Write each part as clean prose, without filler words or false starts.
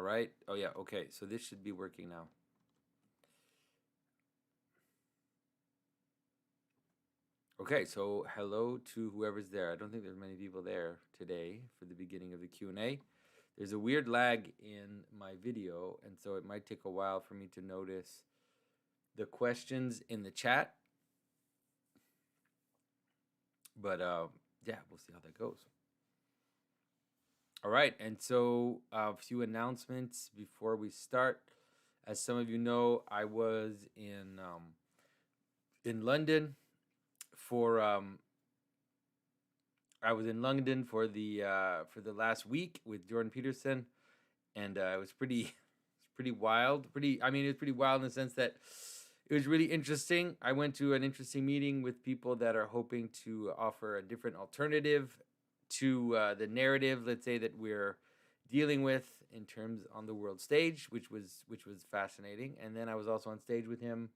All right. Oh yeah. Okay. So this should be working now. Okay. So hello to whoever's there. I don't think there's many people there today for the beginning of the Q&A. There's a weird lag in my video, and so it might take a while for me to notice the questions in the chat. But yeah, we'll see how that goes. All right, and so a few announcements before we start. As some of you know, I was in London for the last week with Jordan Peterson, and it was pretty wild. It was pretty wild in the sense that it was really interesting. I went to an interesting meeting with people that are hoping to offer a different alternative to the narrative, let's say, that we're dealing with in terms on the world stage, which was fascinating. And then I was also on stage with him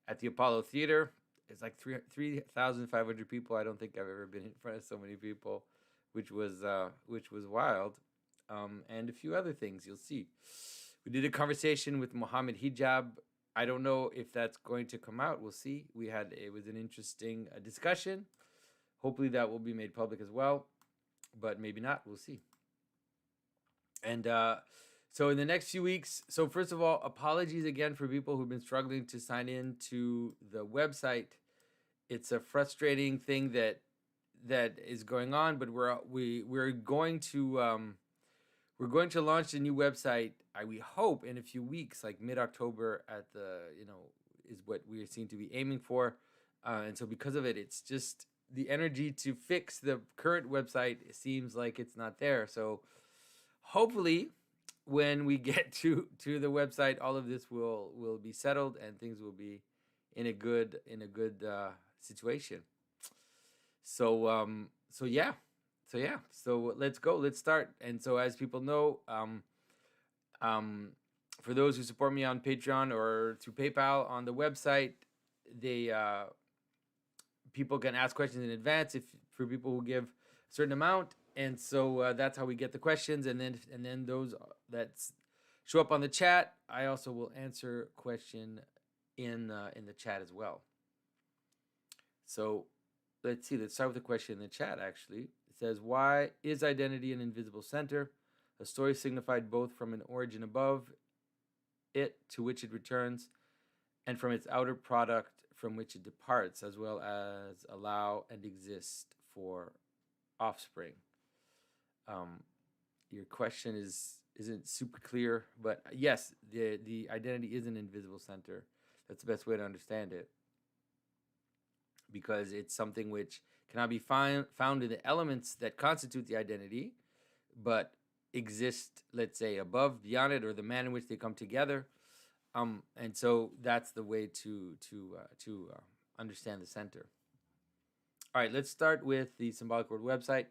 at the Apollo Theater. It's like 3,500 people. I don't think I've ever been in front of so many people, which was wild. And a few other things you'll see. We did a conversation with Mohammed Hijab. I don't know if that's going to come out. We'll see. It was an interesting discussion. Hopefully that will be made public as well, but maybe not. We'll see. And so in the next few weeks, so first of all, apologies again for people who've been struggling to sign in to the website. It's a frustrating thing that is going on, but we're going to launch a new website. We hope in a few weeks, like mid-October at is what we seem to be aiming for. And so because of it, it's just the energy to fix the current website seems like it's not there. So hopefully when we get to the website, all of this will be settled and things will be in a good situation. So let's go. Let's start. And so as people know, for those who support me on Patreon or through PayPal on the website, people can ask questions in advance for people who give a certain amount, and so that's how we get the questions, and then those that show up on the chat, I also will answer question in the chat as well. So let's see. Let's start with the question in the chat. Actually, it says, "Why is identity an invisible center? A story signified both from an origin above it to which it returns, and from its outer product from which it departs, as well as allow and exist for offspring." Your question isn't super clear, but yes, the identity is an invisible center. That's the best way to understand it, because it's something which cannot be found in the elements that constitute the identity, but exist, let's say, above, beyond it, or the manner in which they come together. And so that's the way to understand the center. All right, let's start with the Symbolic World website.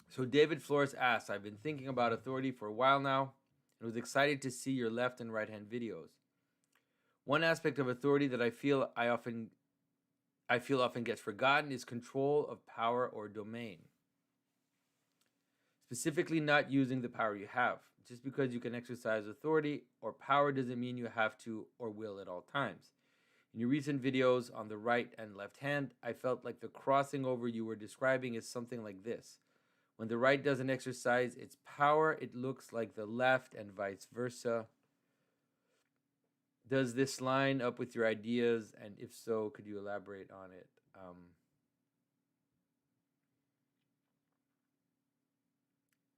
So David Flores asks, "I've been thinking about authority for a while now and was excited to see your left and right hand videos. One aspect of authority that I feel often gets forgotten is control of power or domain. Specifically, not using the power you have. Just because you can exercise authority or power doesn't mean you have to or will at all times. In your recent videos on the right and left hand, I felt like the crossing over you were describing is something like this. When the right doesn't exercise its power, it looks like the left and vice versa. Does this line up with your ideas? And if so, could you elaborate on it?"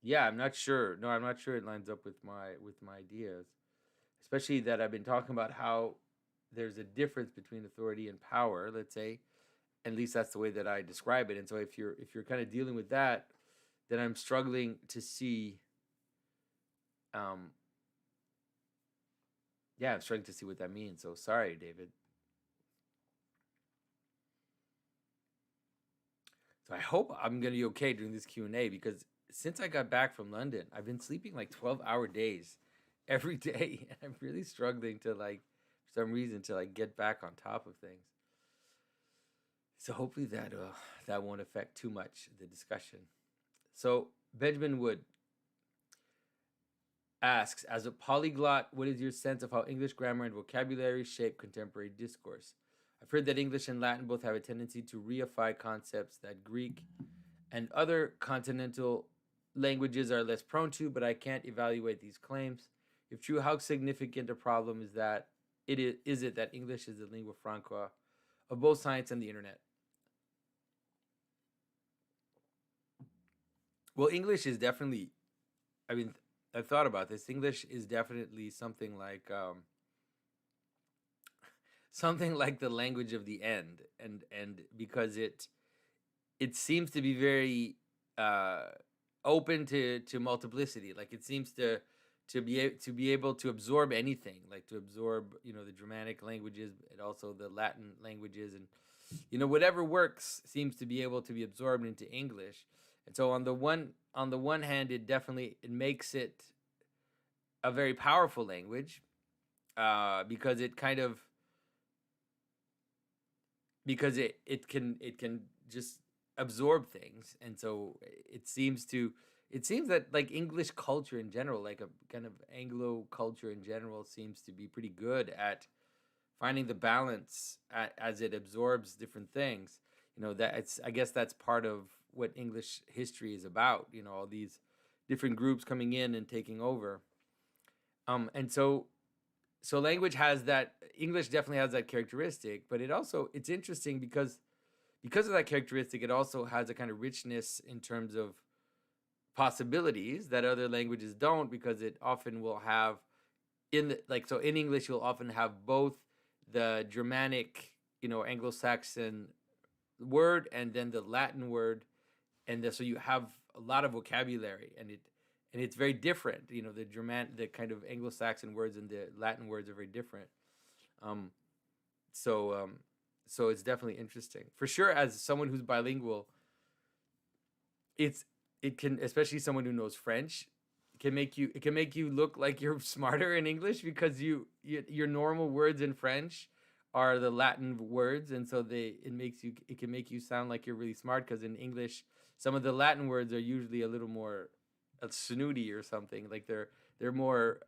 Yeah, I'm not sure. No, I'm not sure it lines up with my ideas, especially that I've been talking about how there's a difference between authority and power. Let's say, at least that's the way that I describe it. And so, if you're kind of dealing with that, then I'm struggling to see. I'm struggling to see what that means. So sorry, David. So I hope I'm gonna be okay during this Q&A, because since I got back from London, I've been sleeping like 12-hour days every day, and I'm really struggling to, like, for some reason, to like get back on top of things. So hopefully that won't affect too much the discussion. So Benjamin Wood asks, as a polyglot, what is your sense of how English grammar and vocabulary shape contemporary discourse? I've heard that English and Latin both have a tendency to reify concepts that Greek and other continental languages are less prone to, but I can't evaluate these claims. If true, how significant a problem is it that English is the lingua franca of both science and the internet? Well, English is definitely, I mean, I've thought about this. English is definitely something like something like the language of the end, and because it seems to be very uh, open to multiplicity. Like it seems to be able to absorb anything, like to absorb the Germanic languages and also the Latin languages, and whatever works seems to be able to be absorbed into English. And so on the one hand, it makes it a very powerful language because it kind of because it can just absorb things, and so it seems that like English culture in general, like a kind of Anglo culture in general, seems to be pretty good at finding the balance as it absorbs different things. That it's I guess that's part of what English history is about. All these different groups coming in and taking over. And so language has that. English definitely has that characteristic, but it's interesting because of that characteristic, it also has a kind of richness in terms of possibilities that other languages don't, because it often will have in English you'll often have both the Germanic, Anglo-Saxon word and then the Latin word, and so you have a lot of vocabulary, and it's very different. The kind of Anglo-Saxon words and the Latin words are very different. Um, so so it's definitely interesting for sure. As someone who's bilingual, it's it can, especially someone who knows French, it can make you look like you're smarter in English, because your normal words in French are the Latin words, and so it can make you sound like you're really smart, because in English some of the Latin words are usually a little more snooty or something. Like they're more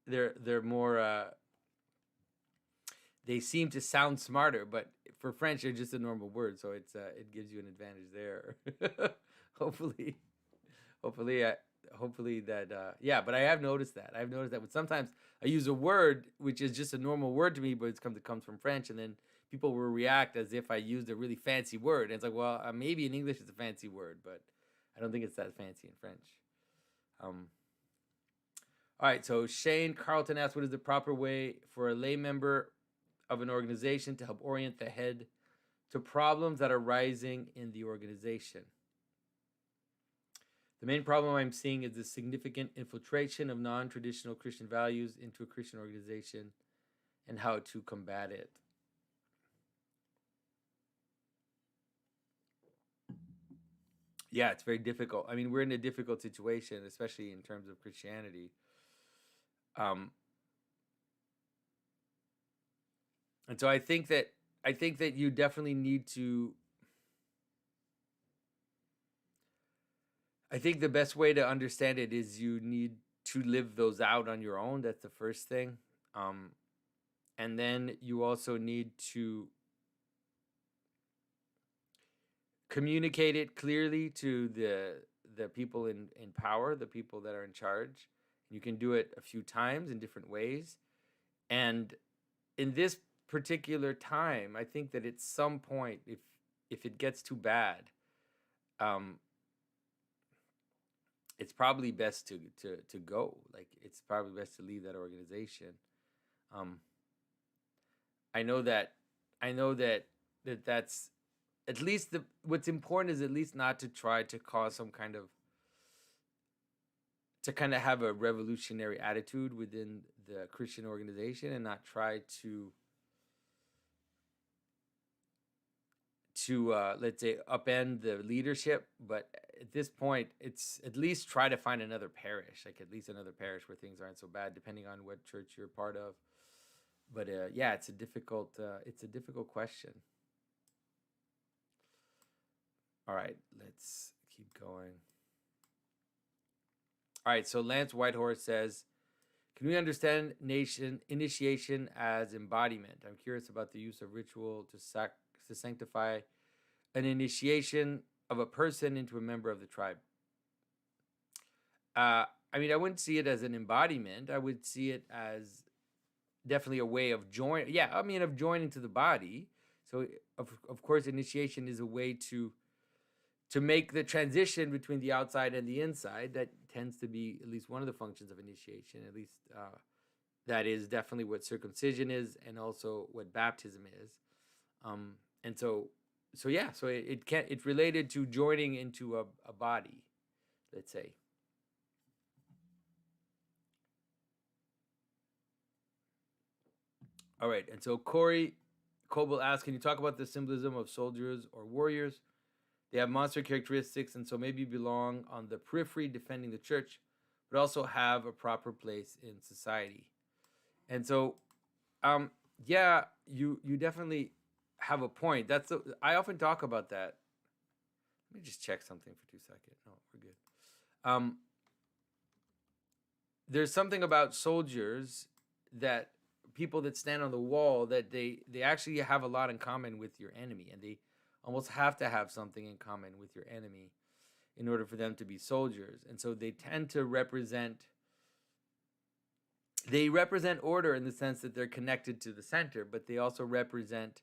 they're more they seem to sound smarter, but for French they're just a normal word, so it gives you an advantage there. hopefully hopefully hopefully that yeah, but I've noticed that when sometimes I use a word which is just a normal word to me, but it comes from French, and then people will react as if I used a really fancy word, and it's like, well, maybe in English it's a fancy word, but I don't think it's that fancy in French. um all right, so Shane Carlton asks, what is the proper way for a lay member of an organization to help orient the head to problems that are rising in the organization? The main problem I'm seeing is the significant infiltration of non-traditional Christian values into a Christian organization, and how to combat it. Yeah, it's very difficult. I mean, we're in a difficult situation, especially in terms of Christianity. Um, and so I think that you definitely need to. I think the best way to understand it is you need to live those out on your own. That's the first thing. Um, and then you also need to communicate it clearly to the people in power, the people that are in charge. You can do it a few times in different ways. And in this particular time, I think that at some point, if it gets too bad, um, it's probably best to go. Like it's probably best to leave that organization. Um, I know that that's at least what's important is at least not to try to cause some kind of to kind of have a revolutionary attitude within the Christian organization, and not try to let's say upend the leadership. But at this point, it's at least try to find another parish, like at least another parish where things aren't so bad, depending on what church you're part of. But yeah, it's a difficult question. All right, let's keep going. All right, so Lance Whitehorse says, can we understand nation initiation as embodiment? I'm curious about the use of ritual to sanctify an initiation of a person into a member of the tribe. I mean, I wouldn't see it as an embodiment. I would see it as definitely a way of join. Yeah, I mean, of joining to the body. So, of course, initiation is a way to make the transition between the outside and the inside. That tends to be at least one of the functions of initiation. At least that is definitely what circumcision is, and also what baptism is. And so yeah, so it's related to joining into a body, let's say. All right, and so Corey Coble asks, can you talk about the symbolism of soldiers or warriors? They have monster characteristics, and so maybe belong on the periphery defending the church, but also have a proper place in society. And so, yeah, you definitely have a point. I often talk about that. Let me just check something for 2 seconds. No, we're good. There's something about soldiers, that people that stand on the wall, that they actually have a lot in common with your enemy, and they almost have to have something in common with your enemy in order for them to be soldiers. And so they tend to represent order in the sense that they're connected to the center, but they also represent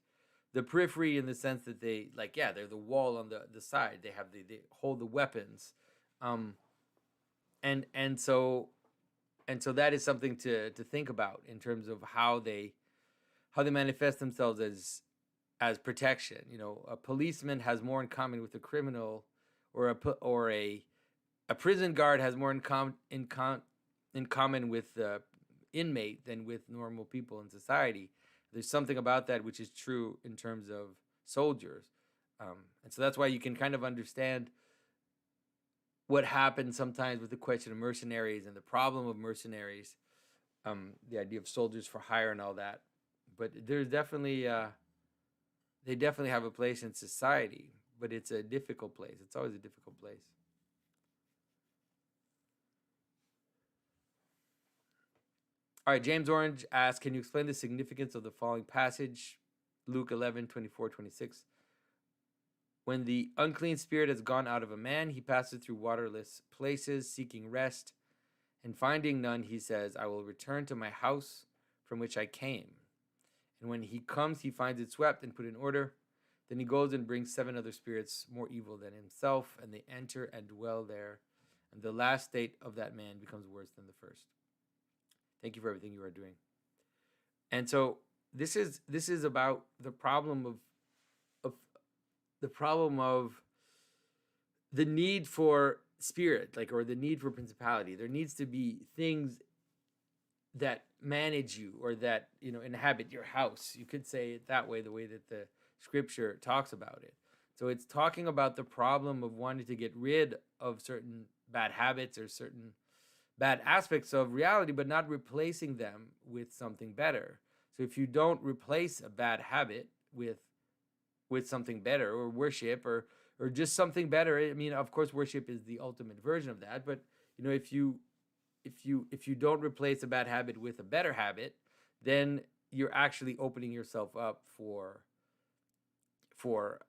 the periphery in the sense that they're the wall on the side. They hold the weapons. And so that is something to think about in terms of how they manifest themselves as protection. You know, a policeman has more in common with a criminal, or a prison guard has more in common with the inmate than with normal people in society. There's something about that which is true in terms of soldiers, and so that's why you can kind of understand what happens sometimes with the question of mercenaries and the problem of mercenaries, the idea of soldiers for hire and all that. But there's definitely they definitely have a place in society, but it's a difficult place. It's always a difficult place. All right, James Orange asks, can you explain the significance of the following passage, Luke 11:24-26? When the unclean spirit has gone out of a man, he passes through waterless places, seeking rest, and finding none, he says, I will return to my house from which I came. And when he comes, he finds it swept and put in order. Then he goes and brings 7 other spirits more evil than himself, and they enter and dwell there. And the last state of that man becomes worse than the first. Thank you for everything you are doing. And so this is about the problem of the need for spirit, or the need for principality. There needs to be things that manage you, or that inhabit your house. You could say it that way, the way that the scripture talks about it. So it's talking about the problem of wanting to get rid of certain bad habits or certain bad aspects of reality, but not replacing them with something better. So if you don't replace a bad habit with something better, or worship, or just something better, I mean, of course, worship is the ultimate version of that. But if you don't replace a bad habit with a better habit, then you're actually opening yourself up for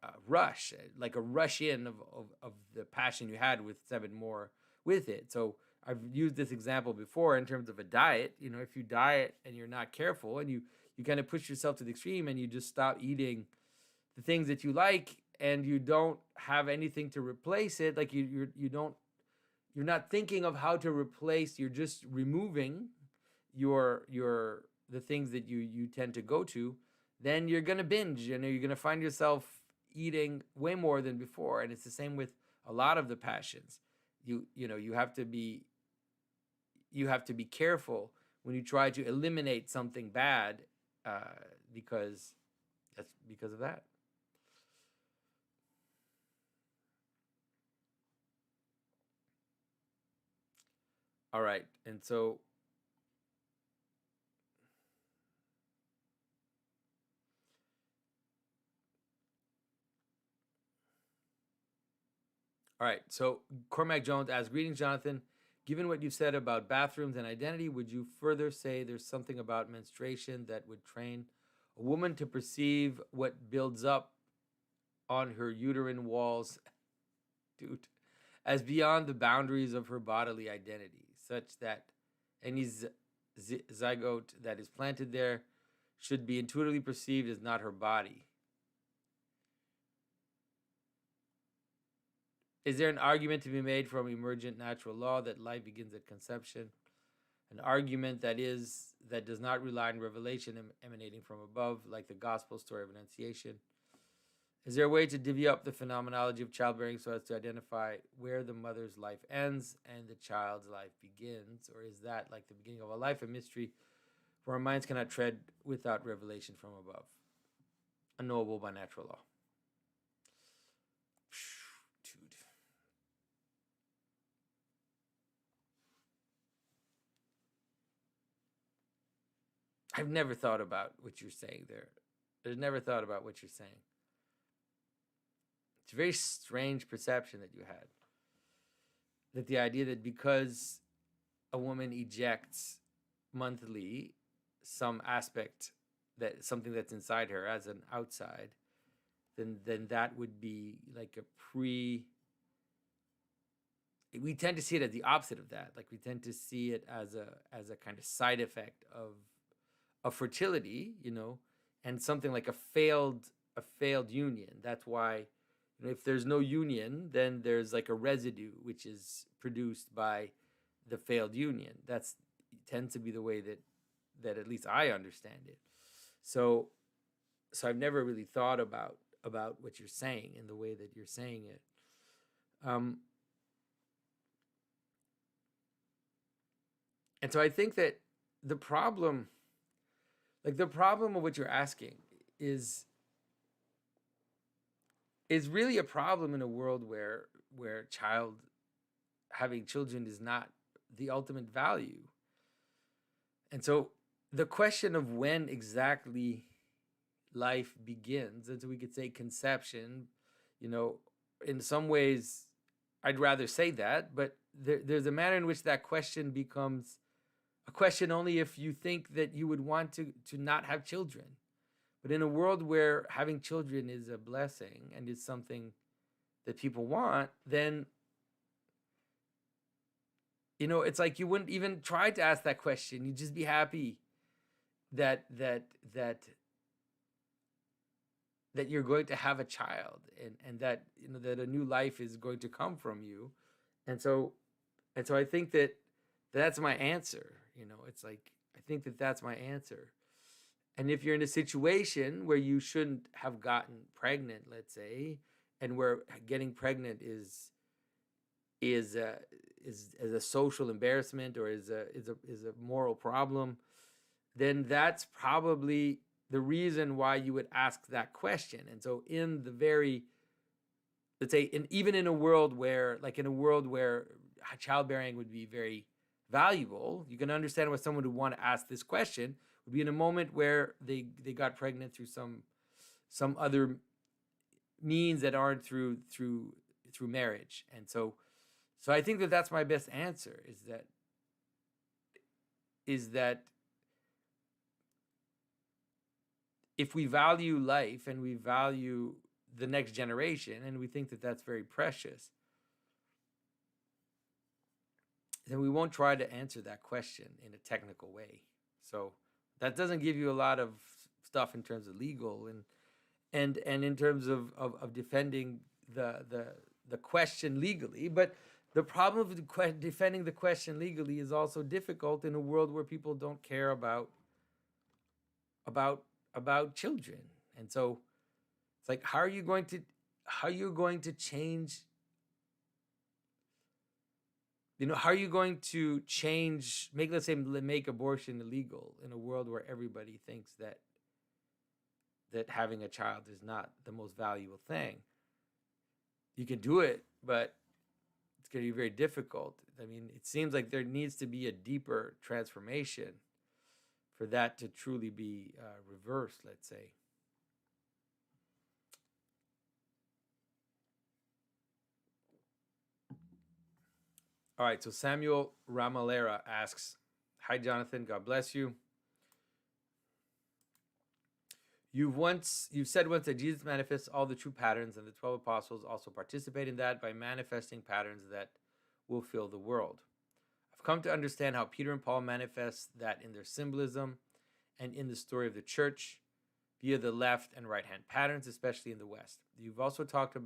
a rush, like a rush in of the passion you had with 7 more with it. So I've used this example before in terms of a diet. If you diet and you're not careful, and you kind of push yourself to the extreme, and you just stop eating the things that you like, and you don't have anything to replace it, like you're not thinking of how to replace, you're just removing the things that you tend to go to, then you're going to binge. You're going to find yourself eating way more than before. And it's the same with a lot of the passions. You have to be careful when you try to eliminate something bad, because of that. All right, and so Cormac Jones asks, greetings, Jonathan. Given what you've said about bathrooms and identity, would you further say there's something about menstruation that would train a woman to perceive what builds up on her uterine walls, dude, as beyond the boundaries of her bodily identity, such that any zygote that is planted there should be intuitively perceived as not her body? Is there an argument to be made from emergent natural law that life begins at conception? An argument that does not rely on revelation emanating from above, like the gospel story of Annunciation? Is there a way to divvy up the phenomenology of childbearing so as to identify where the mother's life ends and the child's life begins? Or is that, like the beginning of a life, a mystery for our minds cannot tread without revelation from above, unknowable by natural law? Dude. I've never thought about what you're saying there. I've never thought about what you're saying. It's a very strange perception that you had. That the idea that because a woman ejects monthly some aspect, that something that's inside her as an outside, then that would be like a we tend to see it as the opposite of that. Like we tend to see it as a kind of side effect of fertility, and something like a failed union. That's why, if there's no union, then there's like a residue which is produced by the failed union. That's tends to be the way that at least I understand it. So I've never really thought about what you're saying in the way that you're saying it. And so I think that the problem of what you're asking is really a problem in a world where having children is not the ultimate value. And so the question of when exactly life begins, and so we could say conception, in some ways I'd rather say that, but there's a manner in which that question becomes a question only if you think that you would want to not have children. But in a world where having children is a blessing and is something that people want, then, it's like you wouldn't even try to ask that question. You'd just be happy that you're going to have a child, and that, that a new life is going to come from you. And so I think that's my answer. It's like, I think that's my answer. And if you're in a situation where you shouldn't have gotten pregnant, let's say, and where getting pregnant is a social embarrassment or is a moral problem, then that's probably the reason why you would ask that question. And so in the very, let's say, even in a world where childbearing would be very valuable, you can understand why someone would want to ask this question would be in a moment where they got pregnant through some other means that aren't through marriage. And so I think that's my best answer, is that if we value life and we value the next generation and we think that that's very precious, then we won't try to answer that question in a technical way. So that doesn't give you a lot of stuff in terms of legal and in terms of defending the question legally. But the problem of defending the question legally is also difficult in a world where people don't care about children. And so it's like, how are you going to change? How are you going to change, make abortion illegal in a world where everybody thinks that having a child is not the most valuable thing? You can do it, but it's going to be very difficult. I mean, it seems like there needs to be a deeper transformation for that to truly be reversed, let's say. All right, so Samuel Ramalera asks, "Hi, Jonathan. God bless you. You've said once that Jesus manifests all the true patterns, and the 12 apostles also participate in that by manifesting patterns that will fill the world. I've come to understand how Peter and Paul manifest that in their symbolism and in the story of the church via the left and right hand patterns, especially in the West. You've also talked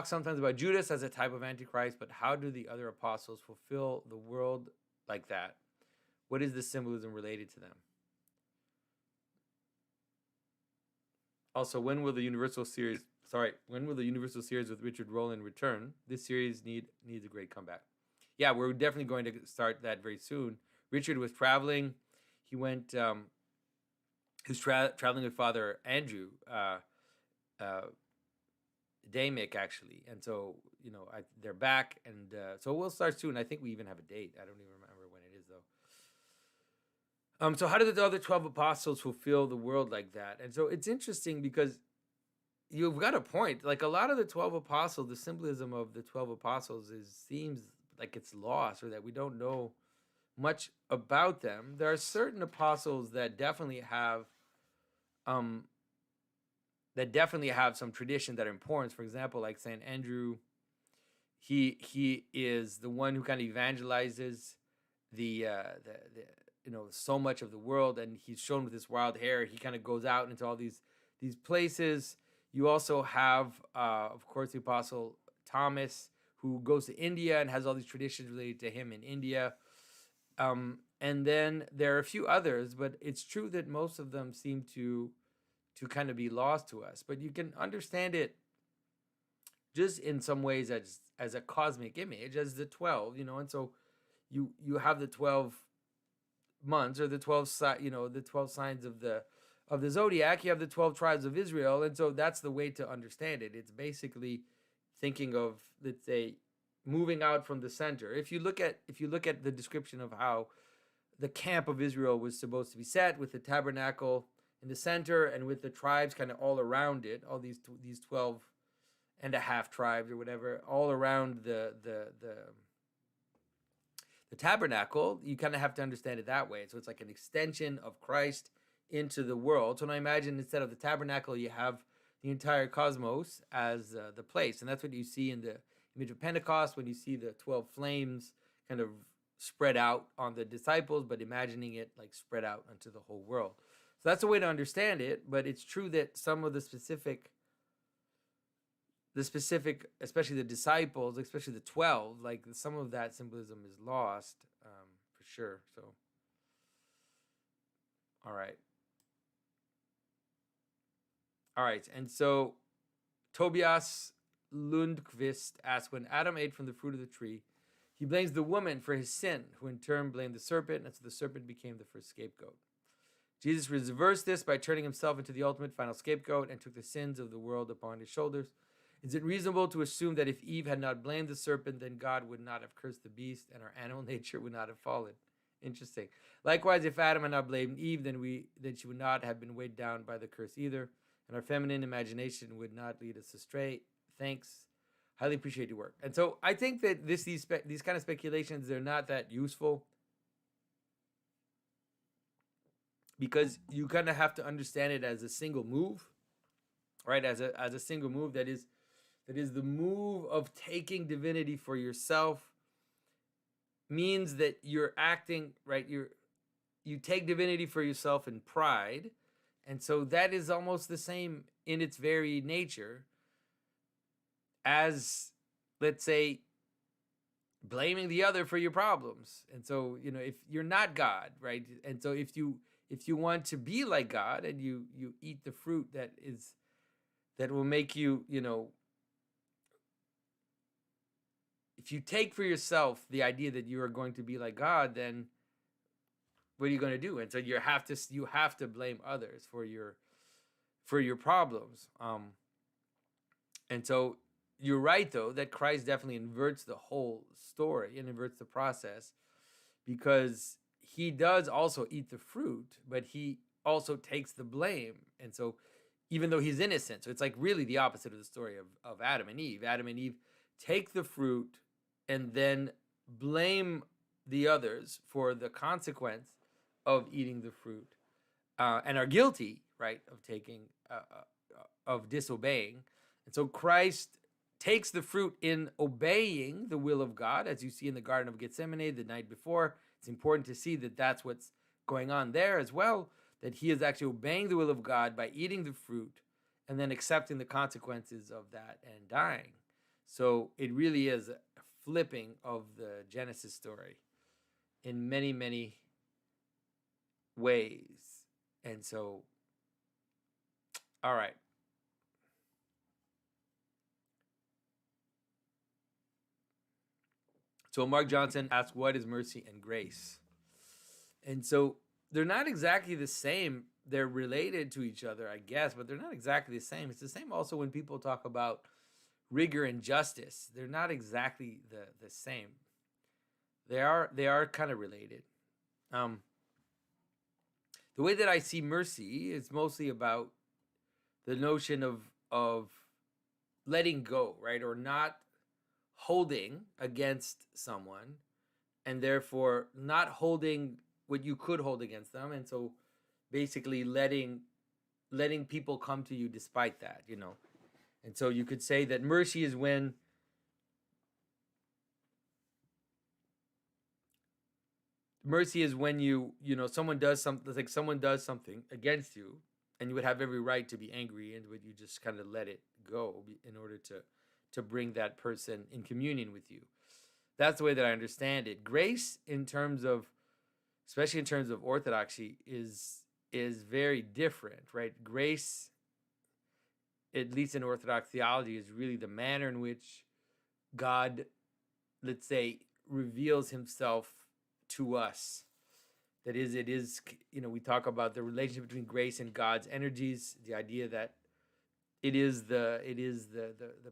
sometimes about Judas as a type of Antichrist, but how do the other apostles fulfill the world like that? What is the symbolism related to them? Also, when will the Universal series with Richard Rowland return? This series needs a great comeback. Yeah, we're definitely going to start that very soon. Richard was traveling. He went he was traveling with Father Andrew Damick, actually. And so, they're back, and so we'll start soon. I think we even have a date. I don't even remember when it is, though. So how did the other 12 apostles fulfill the world like that? And so it's interesting because you've got a point. Like, a lot of the 12 apostles, the symbolism of the 12 apostles seems like it's lost, or that we don't know much about them. There are certain apostles that definitely have some tradition that are important. For example, like Saint Andrew, he is the one who kind of evangelizes the so much of the world, and he's shown with his wild hair. He kind of goes out into all these places. You also have, of course, the Apostle Thomas, who goes to India and has all these traditions related to him in India. And then there are a few others, but it's true that most of them seem to kind of be lost to us. But you can understand it just in some ways as a cosmic image, as the 12, and so you have the 12 months, or the 12 the 12 signs of the zodiac. You have the 12 tribes of Israel, and so that's the way to understand it. It's basically thinking of, let's say, moving out from the center. If you look at the description of how the camp of Israel was supposed to be set, with the tabernacle in the center and with the tribes kind of all around it, all these 12 and a half tribes or whatever, all around the tabernacle, you kind of have to understand it that way. So it's like an extension of Christ into the world. So now imagine, instead of the tabernacle, you have the entire cosmos as the place. And that's what you see in the image of Pentecost, when you see the 12 flames kind of spread out on the disciples, but imagining it like spread out onto the whole world. So that's a way to understand it. But it's true that some of the specific, especially the disciples, especially the 12, like some of that symbolism is lost, for sure. So, all right. And so Tobias Lundqvist asks, when Adam ate from the fruit of the tree, he blames the woman for his sin, who in turn blamed the serpent, and so the serpent became the first scapegoat. Jesus reversed this by turning himself into the ultimate final scapegoat and took the sins of the world upon his shoulders. Is it reasonable to assume that if Eve had not blamed the serpent, then God would not have cursed the beast and our animal nature would not have fallen? Interesting. Likewise, if Adam had not blamed Eve, then she would not have been weighed down by the curse either, and our feminine imagination would not lead us astray. Thanks. Highly appreciate your work. And so I think that these kind of speculations, they're not that useful, because you kind of have to understand it as a single move, right? As a single move that is the move of taking divinity for yourself, means that you're acting, right? You take divinity for yourself in pride. And so that is almost the same in its very nature as, let's say, blaming the other for your problems. And so, if you're not God, right? And so if you want to be like God, and you eat the fruit that will make you, if you take for yourself the idea that you are going to be like God, then what are you going to do? And so you have to blame others for your problems. And so you're right, though, that Christ definitely inverts the whole story and inverts the process, because he does also eat the fruit, but he also takes the blame. And so even though he's innocent, so it's like really the opposite of the story of Adam and Eve. Adam and Eve take the fruit and then blame the others for the consequence of eating the fruit, and are guilty, right, of taking of disobeying. And so Christ takes the fruit in obeying the will of God, as you see in the Garden of Gethsemane the night before. It's important to see that that's what's going on there as well, that he is actually obeying the will of God by eating the fruit and then accepting the consequences of that and dying. So it really is a flipping of the Genesis story in many, many ways. And so, all right. So Mark Johnson asks, what is mercy and grace? And so they're not exactly the same. They're related to each other, I guess, but they're not exactly the same. It's the same also when people talk about rigor and justice. They're not exactly the same. They are kind of related. The way that I see mercy is mostly about the notion of letting go, right? Or not holding against someone, and therefore not holding what you could hold against them. And so basically letting people come to you despite that, you know. And so you could say that mercy is when you know, someone does something, like someone does something against you, and you would have every right to be angry, and would you just kind of let it go in order to bring that person in communion with you. That's the way that I understand it. Grace, in terms of, especially in terms of orthodoxy, is very different, right? Grace, at least in Orthodox theology, is really the manner in which God, let's say, reveals himself to us. That is, it is, you know, we talk about the relationship between grace and God's energies, the idea that it is the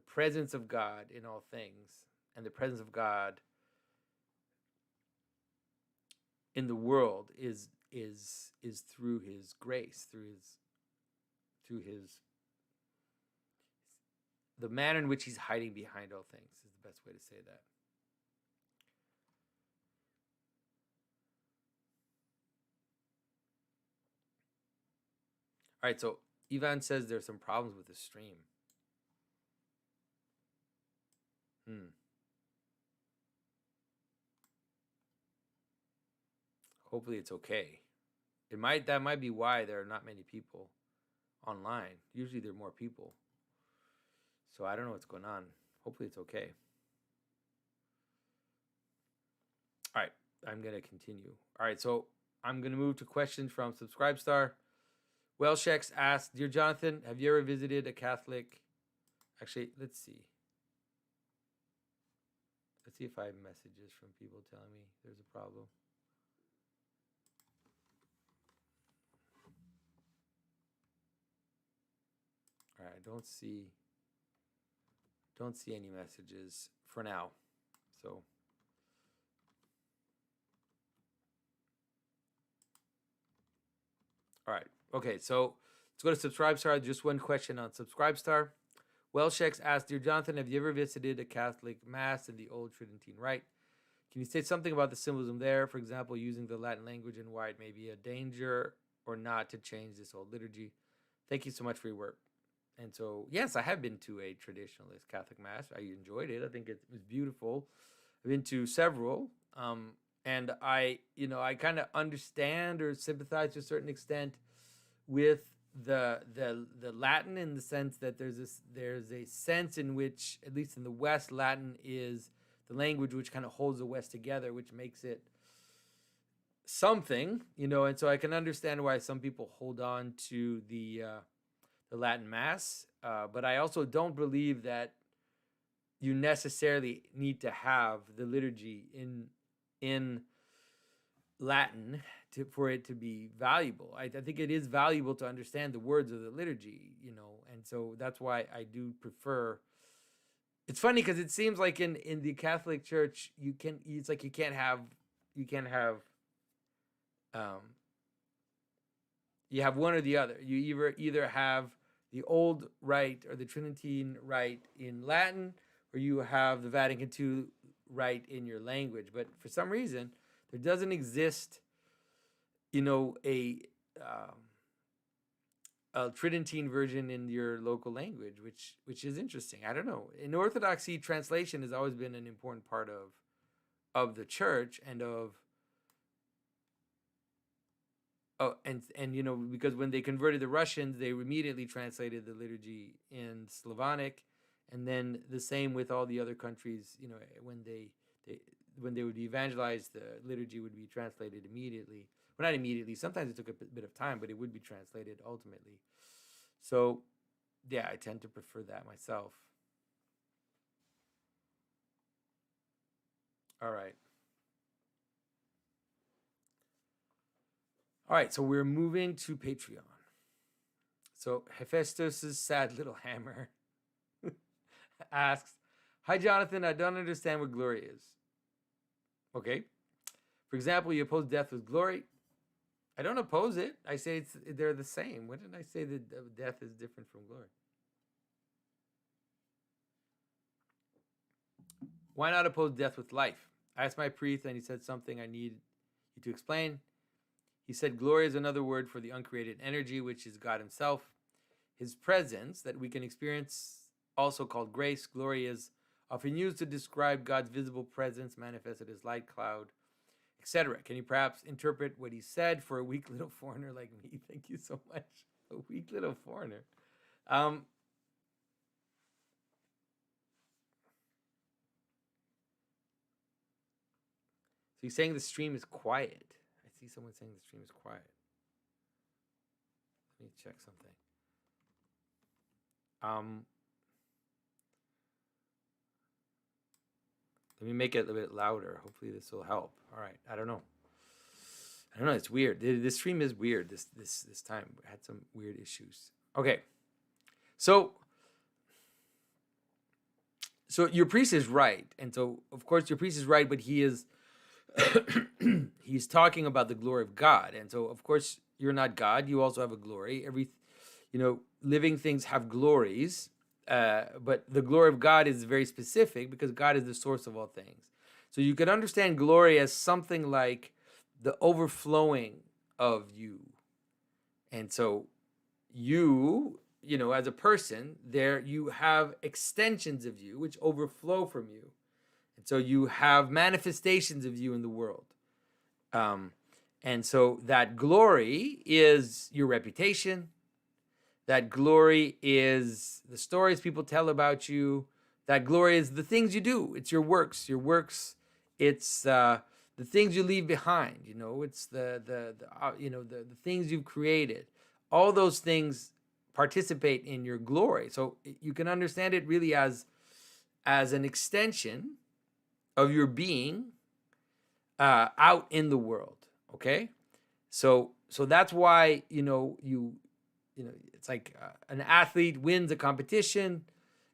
presence of God in all things, and the presence of God in the world is through his grace, through his the manner in which he's hiding behind all things is the best way to say that. All right, so Ivan says there's some problems with the stream. Hopefully it's okay. That might be why there are not many people online. Usually there are more people. So I don't know what's going on. Hopefully it's okay. All right, I'm going to continue. All right, so I'm going to move to questions from Subscribestar. Welshex asks, Dear Jonathan, have you ever visited a Catholic? Actually, let's see. Let's see if I have messages from people telling me there's a problem. All right, I don't see any messages for now. So all right. Okay, so let's go to Subscribestar. Just one question on Subscribestar. Welshex asked, Dear Jonathan, have you ever visited a Catholic Mass in the Old Tridentine Rite? Can you say something about the symbolism there? For example, using the Latin language and why it may be a danger or not to change this old liturgy. Thank you so much for your work. And so, yes, I have been to a traditionalist Catholic Mass. I enjoyed it. I think it was beautiful. I've been to several. And I kind of understand or sympathize to a certain extent with the Latin, in the sense that there's a sense in which, at least in the West, Latin is the language which kind of holds the West together, which makes it something, you know. And so I can understand why some people hold on to the Latin Mass, but I also don't believe that you necessarily need to have the liturgy in Latin for it to be valuable. I think it is valuable to understand the words of the liturgy, you know, and so that's why I do prefer. It's funny because it seems like in the Catholic Church you can't have you have one or the other. You either have the old rite or the Tridentine rite in Latin, or you have the Vatican II right in your language. But for some reason, there doesn't exist, um, a Tridentine version in your local language, which is interesting. I don't know. In Orthodoxy, translation has always been an important part of the church and of because when they converted the Russians, they immediately translated the liturgy in Slavonic, and then the same with all the other countries. When they would be evangelized, the liturgy would be translated immediately. Well, not immediately. Sometimes it took a bit of time, but it would be translated ultimately. So, yeah, I tend to prefer that myself. All right. All right, so we're moving to Patreon. So Hephaestus' sad little hammer asks, "Hi, Jonathan. I don't understand what glory is." Okay. For example, you oppose death with glory. I don't oppose it. I say they're the same. When did I say that death is different from glory? Why not oppose death with life? I asked my priest, and he said something I need you to explain. He said glory is another word for the uncreated energy, which is God himself. His presence that we can experience, also called grace. Glory is often used to describe God's visible presence manifested as light, cloud, etc. Can you perhaps interpret what he said for a weak little foreigner like me? Thank you so much. A weak little foreigner. So he's saying the stream is quiet. I see someone saying the stream is quiet. Let me check something. Let me make it a little bit louder. Hopefully this will help. All right. I don't know. It's weird. This stream is weird this time. I had some weird issues. Okay. So your priest is right. And so, of course, your priest is right, but he is he's talking about the glory of God. And so, of course, you're not God. You also have a glory. Living things have glories. But the glory of God is very specific because God is the source of all things. So you could understand glory as something like the overflowing of you. And so you, as a person, there you have extensions of you which overflow from you. And so you have manifestations of you in the world. And so that glory is your reputation. That glory is the stories people tell about you. That glory is the things you do. It's your works. Your works. It's the things you leave behind. It's the things you've created. All those things participate in your glory. So you can understand it really as an extension of your being out in the world. Okay, so that's why it's like an athlete wins a competition,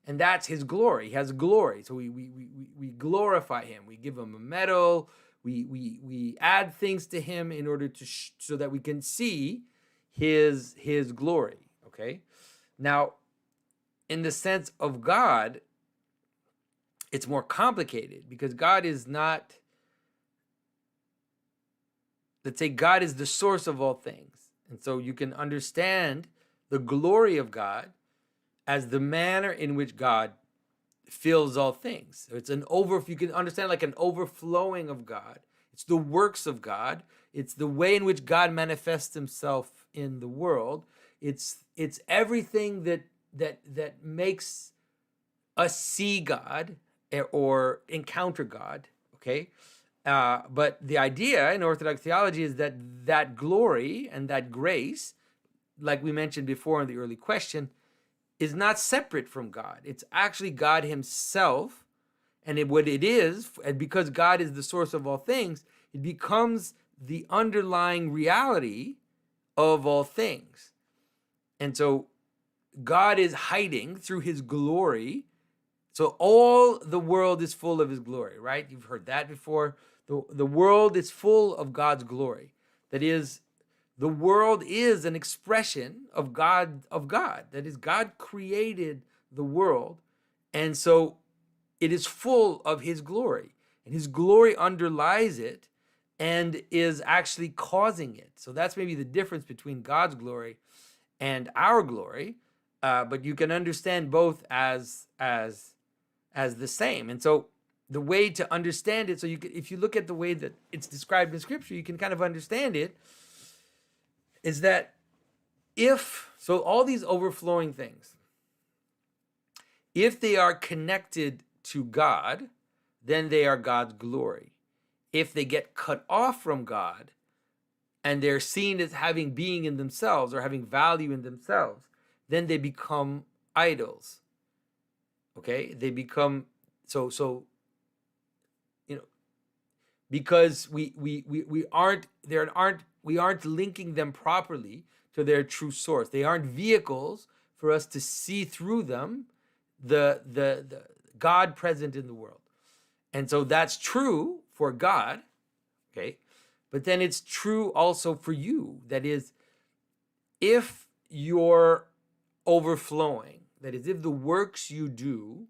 and that's his glory. He has glory, so we glorify him. We give him a medal. We add things to him in order to so that we can see his glory. Okay, now in the sense of God, it's more complicated because God is not. Let's say God is the source of all things. And so you can understand the glory of God as the manner in which God fills all things. So it's you can understand like an overflowing of God. It's the works of God. It's the way in which God manifests himself in the world. It's everything that makes us see God or encounter God, okay? But the idea in Orthodox theology is that glory and that grace, like we mentioned before in the early question, is not separate from God. It's actually God himself. And what it is, and because God is the source of all things, it becomes the underlying reality of all things. And so God is hiding through his glory. So all the world is full of his glory, right? You've heard that before. The world is full of God's glory. That is, the world is an expression of God. That is, God created the world. And so it is full of his glory. and his glory underlies it and is actually causing it. So that's maybe the difference between God's glory and our glory. But you can understand both as the same. And so the way to understand it, so you can, if you look at the way that it's described in Scripture, you can kind of understand it, is that so all these overflowing things, if they are connected to God, then they are God's glory. If they get cut off from God and they're seen as having being in themselves or having value in themselves, then they become idols. Okay? They become because we aren't linking them properly to their true source. They aren't vehicles for us to see through them the God present in the world. And so that's true for God, okay? But then it's true also for you. That is, if you're overflowing, that is, if the works you do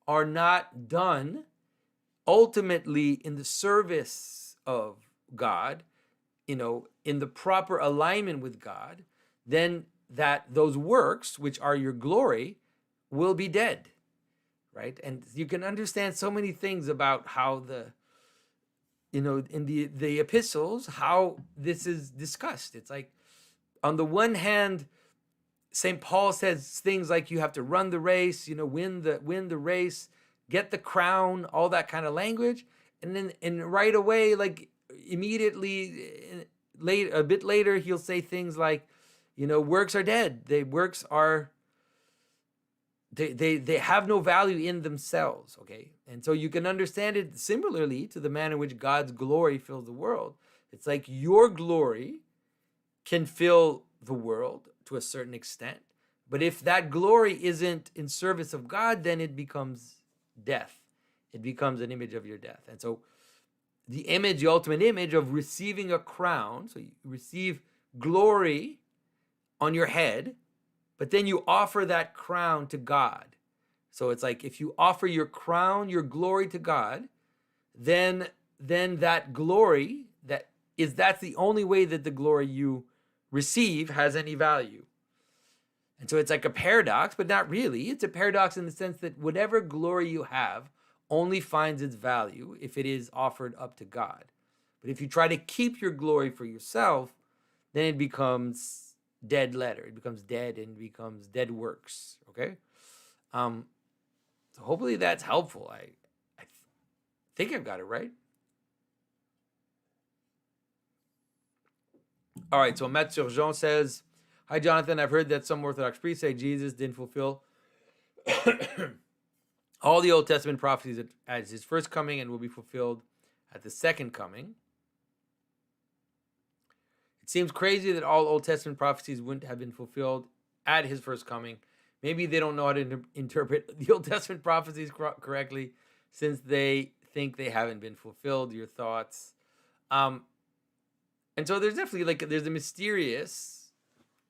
are not done ultimately in the service of God, in the proper alignment with God, then those works, which are your glory, will be dead, right? And you can understand so many things about how in the epistles, how this is discussed. It's like, on the one hand, St. Paul says things like you have to run the race, win the race, get the crown, all that kind of language. And right away, like immediately, a bit later, he'll say things like, works are dead. They have no value in themselves, okay? And so you can understand it similarly to the manner in which God's glory fills the world. It's like your glory can fill the world to a certain extent, but if that glory isn't in service of God, then it becomes death. It becomes an image of your death. And so the ultimate image of receiving a crown, so you receive glory on your head, but then you offer that crown to God. So it's like, if you offer your crown, your glory to God, then that glory, that's the only way that the glory you receive has any value. And so it's like a paradox, but not really. It's a paradox in the sense that whatever glory you have only finds its value if it is offered up to God. But if you try to keep your glory for yourself, then it becomes dead letter. It becomes dead and becomes dead works. Okay? So hopefully that's helpful. I think I've got it right. All right, so Matt Surgeon says, hi, Jonathan. I've heard that some Orthodox priests say Jesus didn't fulfill all the Old Testament prophecies at his first coming and will be fulfilled at the second coming. It seems crazy that all Old Testament prophecies wouldn't have been fulfilled at his first coming. Maybe they don't know how to interpret the Old Testament prophecies correctly, since they think they haven't been fulfilled. Your thoughts? And so there's definitely there's a mysterious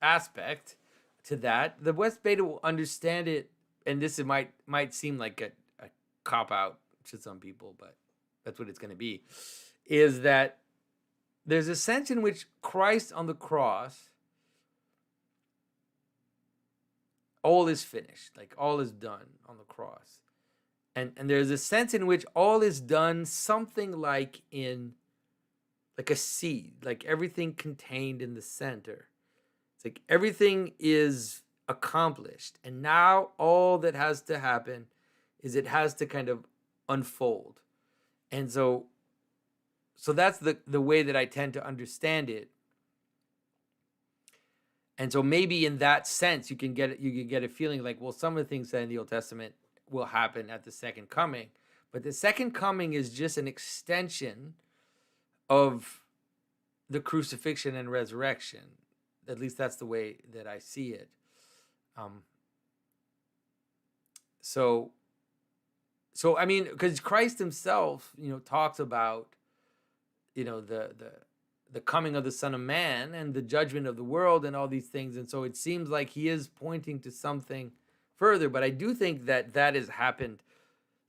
aspect to that. The West Beta will understand it, and this might seem like a cop-out to some people, but that's what it's going to be, is that there's a sense in which Christ on the cross, all is finished, like all is done on the cross. And there's a sense in which all is done something like a seed, like everything contained in the center. It's like everything is accomplished. And now all that has to happen is it has to kind of unfold. And so that's the way that I tend to understand it. And so maybe in that sense, you can get a feeling like, well, some of the things said in the Old Testament will happen at the second coming. But the second coming is just an extension of the crucifixion and resurrection. At least that's the way that I see it. So I mean, because Christ himself, talks about, the coming of the Son of Man and the judgment of the world and all these things. And so it seems like he is pointing to something further. But I do think that happened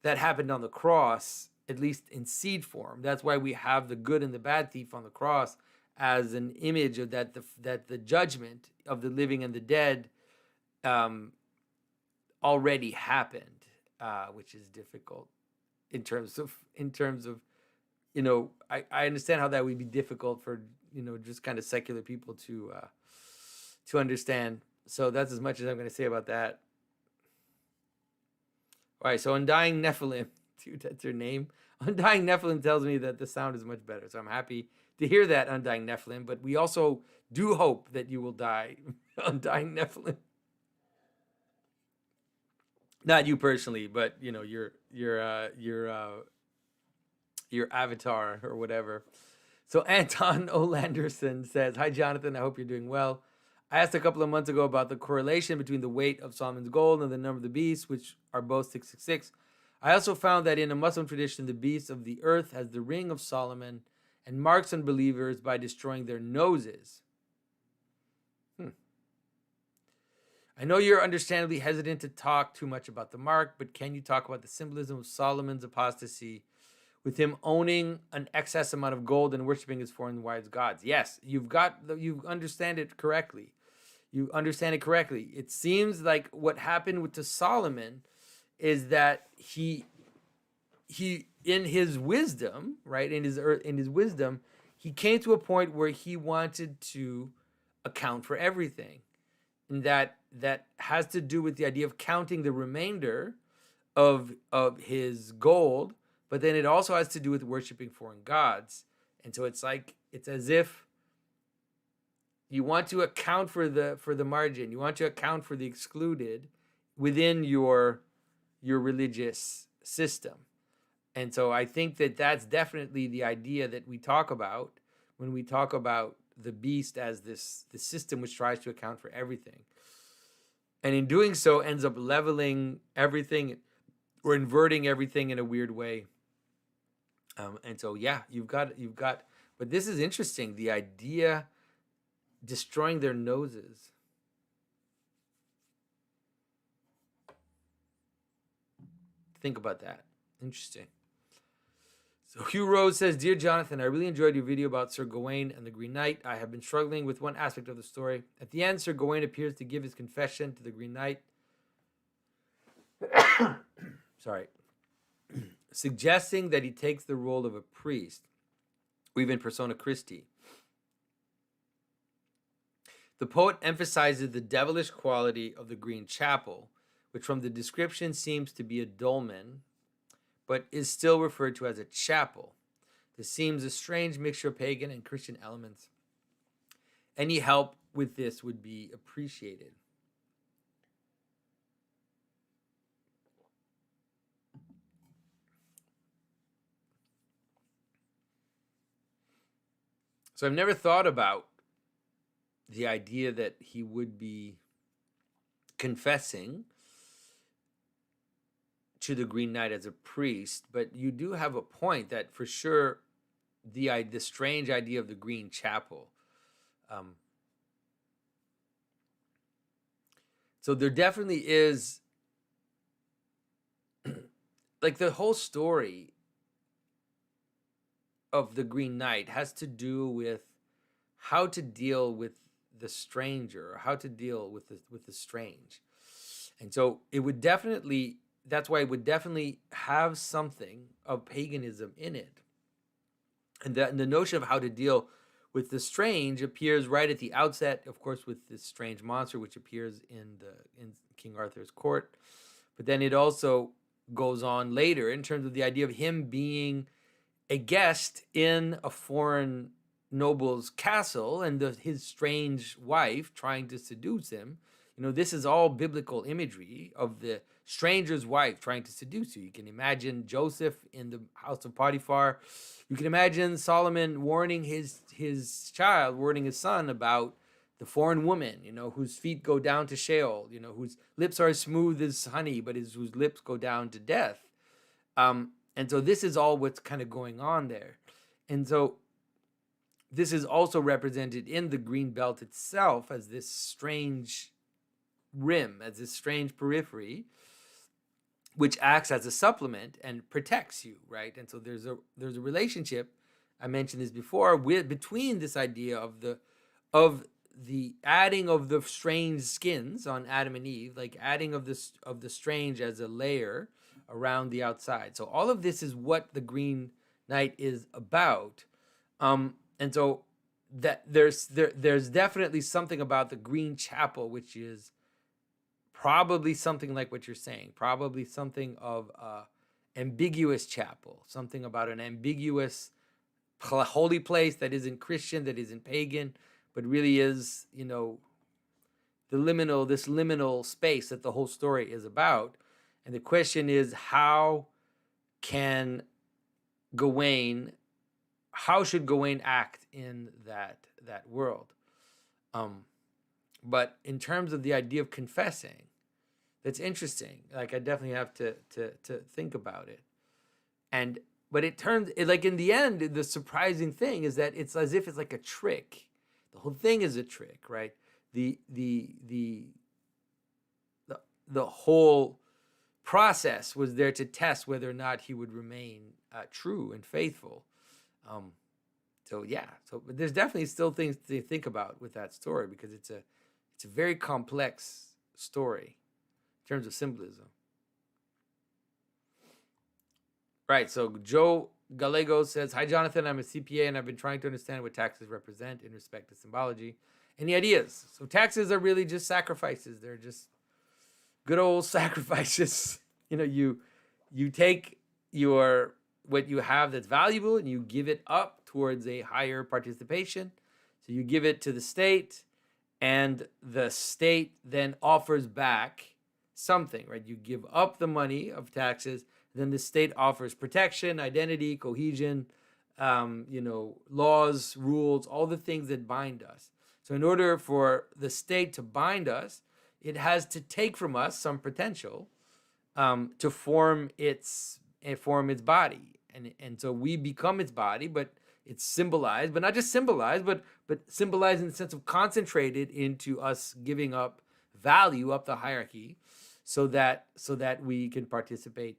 on the cross, at least in seed form. That's why we have the good and the bad thief on the cross as an image of that the judgment of the living and the dead already happened, which is difficult in terms of I understand how that would be difficult for just kind of secular people to understand. So that's as much as I'm going to say about that. All right, so Undying Nephilim, dude, that's her name. Undying Nephilim tells me that the sound is much better, so I'm happy to hear that, Undying Nephilim. But we also do hope that you will die, Undying Nephilim. Not you personally, but your avatar or whatever. So Anton Olanderson says, "Hi Jonathan, I hope you're doing well. I asked a couple of months ago about the correlation between the weight of Solomon's gold and the number of the beasts, which are both 666. I also found that in a Muslim tradition, the beast of the earth has the ring of Solomon and marks unbelievers by destroying their noses. I know you're understandably hesitant to talk too much about the mark, but can you talk about the symbolism of Solomon's apostasy with him owning an excess amount of gold and worshiping his foreign wives' gods?" Yes, you understand it correctly. You understand it correctly. It seems like what happened to Solomon is that he in his wisdom, right, in his wisdom, he came to a point where he wanted to account for everything. And that has to do with the idea of counting the remainder of his gold, but then it also has to do with worshiping foreign gods. And so it's as if you want to account for the margin, you want to account for the excluded within your religious system. And so I think that that's definitely the idea that we talk about when we talk about the beast as the system which tries to account for everything, and in doing so ends up leveling everything or inverting everything in a weird way. And so you've got. But this is interesting. The idea destroying their noses. Think about that. Interesting. So Hugh Rose says, "Dear Jonathan, I really enjoyed your video about Sir Gawain and the Green Knight. I have been struggling with one aspect of the story. At the end, Sir Gawain appears to give his confession to the Green Knight. Sorry. Suggesting that he takes the role of a priest, or even persona Christi. The poet emphasizes the devilish quality of the Green Chapel, which from the description seems to be a dolmen, but is still referred to as a chapel. This seems a strange mixture of pagan and Christian elements. Any help with this would be appreciated." So I've never thought about the idea that he would be confessing to the Green Knight as a priest, but you do have a point that for sure the strange idea of the Green Chapel. So there definitely is, like, the whole story of the Green Knight has to do with how to deal with the stranger, or how to deal with the strange. And so it would definitely, that's why it would definitely have something of paganism in it. And the notion of how to deal with the strange appears right at the outset, of course, with this strange monster which appears in King Arthur's court. But then it also goes on later in terms of the idea of him being a guest in a foreign noble's castle and his strange wife trying to seduce him. This is all biblical imagery of the stranger's wife trying to seduce you. You can imagine Joseph in the house of Potiphar. You can imagine Solomon warning his son about the foreign woman, whose feet go down to Sheol, whose lips are as smooth as honey, but whose lips go down to death. And so this is all what's kind of going on there. And so this is also represented in the green belt itself as this strange rim, as this strange periphery. which acts as a supplement and protects you, right? And so there's a relationship. I mentioned this before with between this idea of the adding of the strange skins on Adam and Eve, like adding of the strange as a layer around the outside. So all of this is what the Green Knight is about, and so that there's definitely something about the Green Chapel, which is probably something like what you're saying, probably something of ambiguous chapel, something about an ambiguous holy place that isn't Christian, that isn't pagan, but really is, this liminal space that the whole story is about. And the question is, can how should Gawain act in that world? But in terms of the idea of confessing, that's interesting. Like, I definitely have to think about it. But it turns like, in the end, the surprising thing is that it's as if it's like a trick. The whole thing is a trick, right? The whole process was there to test whether or not he would remain true and faithful. So but there's definitely still things to think about with that story, because it's a very complex story in terms of symbolism. Right. So Joe Gallego says, "Hi, Jonathan. I'm a CPA and I've been trying to understand what taxes represent in respect to symbology. Any ideas?" So taxes are really just sacrifices. They're just good old sacrifices. You take what you have that's valuable and you give it up towards a higher participation. So you give it to the state, and the state then offers back something, right? You give up the money of taxes, then the state offers protection, identity, cohesion, laws, rules, all the things that bind us. So in order for the state to bind us, it has to take from us some potential to form its body. And so we become its body, but it's symbolized, but not just symbolized, but symbolized in the sense of concentrated into us giving up value up the hierarchy, so that we can participate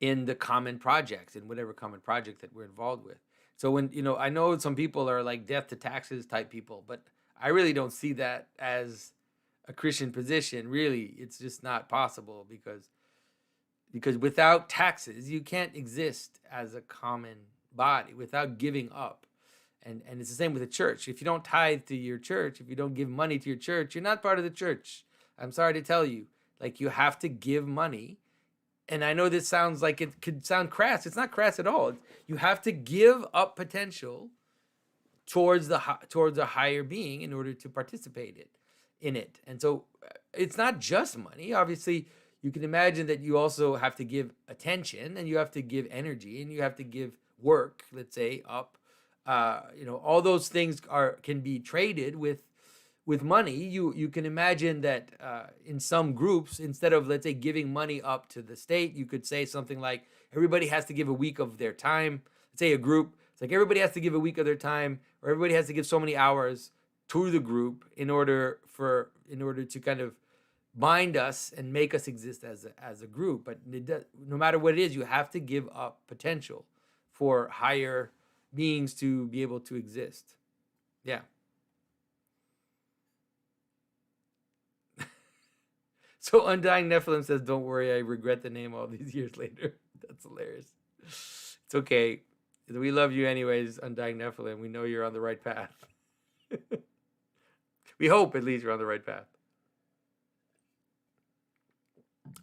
in the common projects, in whatever common project that we're involved with. So when I know some people are like death to taxes type people, but I really don't see that as a Christian position. Really, it's just not possible, because without taxes, you can't exist as a common body without giving up. And it's the same with the church. If you don't tithe to your church, if you don't give money to your church, you're not part of the church. I'm sorry to tell you. Like, you have to give money. And I know this sounds like it could sound crass. It's not crass at all. You have to give up potential towards a higher being in order to participate in it. And so it's not just money. Obviously, you can imagine that you also have to give attention, and you have to give energy, and you have to give work, let's say, up. All those things can be traded with money. You can imagine that in some groups, instead of, let's say, giving money up to the state, you could say something like, everybody has to give a week of their time. Let's say a group, it's like everybody has to give a week of their time, or everybody has to give so many hours to the group in order to kind of bind us and make us exist as a group. But no matter what it is, you have to give up potential for higher beings to be able to exist. Yeah. So Undying Nephilim says, "Don't worry, I regret the name all these years later." That's hilarious. It's okay. We love you anyways, Undying Nephilim. We know you're on the right path. We hope at least you're on the right path.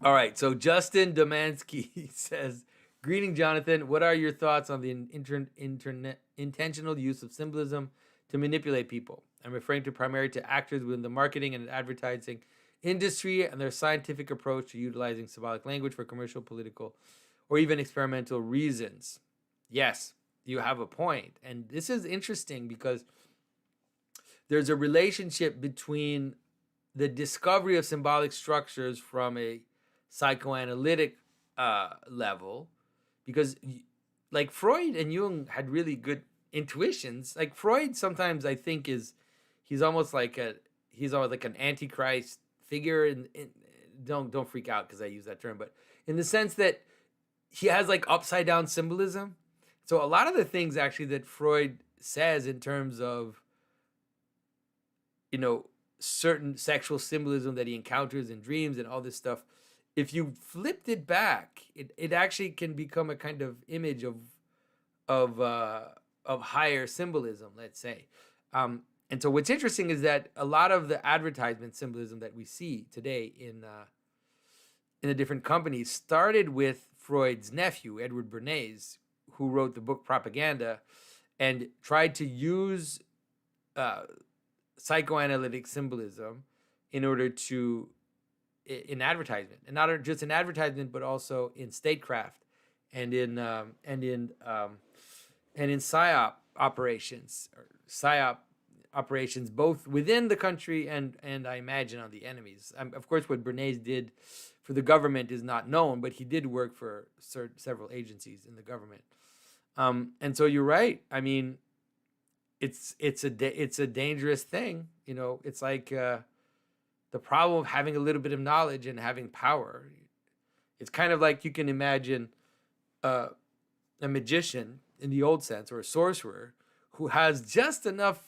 All right. So Justin Domansky says, "Greeting, Jonathan. What are your thoughts on the intentional use of symbolism to manipulate people? I'm referring primarily to actors within the marketing and advertising industry and their scientific approach to utilizing symbolic language for commercial, political, or even experimental reasons." Yes, you have a point. And this is interesting because there's a relationship between the discovery of symbolic structures from a psychoanalytic level, because like Freud and Jung had really good intuitions. Like Freud sometimes I think he's almost like an antichrist figure don't freak out because I use that term, but in the sense that he has like upside down symbolism. So a lot of the things actually that Freud says in terms of, you know, certain sexual symbolism that he encounters in dreams and all this stuff, if you flipped it back, it actually can become a kind of image of higher symbolism, let's say. And so what's interesting is that a lot of the advertisement symbolism that we see today in the different companies started with Freud's nephew, Edward Bernays, who wrote the book Propaganda and tried to use psychoanalytic symbolism in order to, in advertisement, and not just in advertisement, but also in statecraft and in psyop operations, or psyop operations, both within the country and I imagine on the enemies. Of course, what Bernays did for the government is not known, but he did work for several agencies in the government. And so you're right. I mean, it's a dangerous thing. You know, it's like the problem of having a little bit of knowledge and having power. It's kind of like you can imagine a magician in the old sense, or a sorcerer who has just enough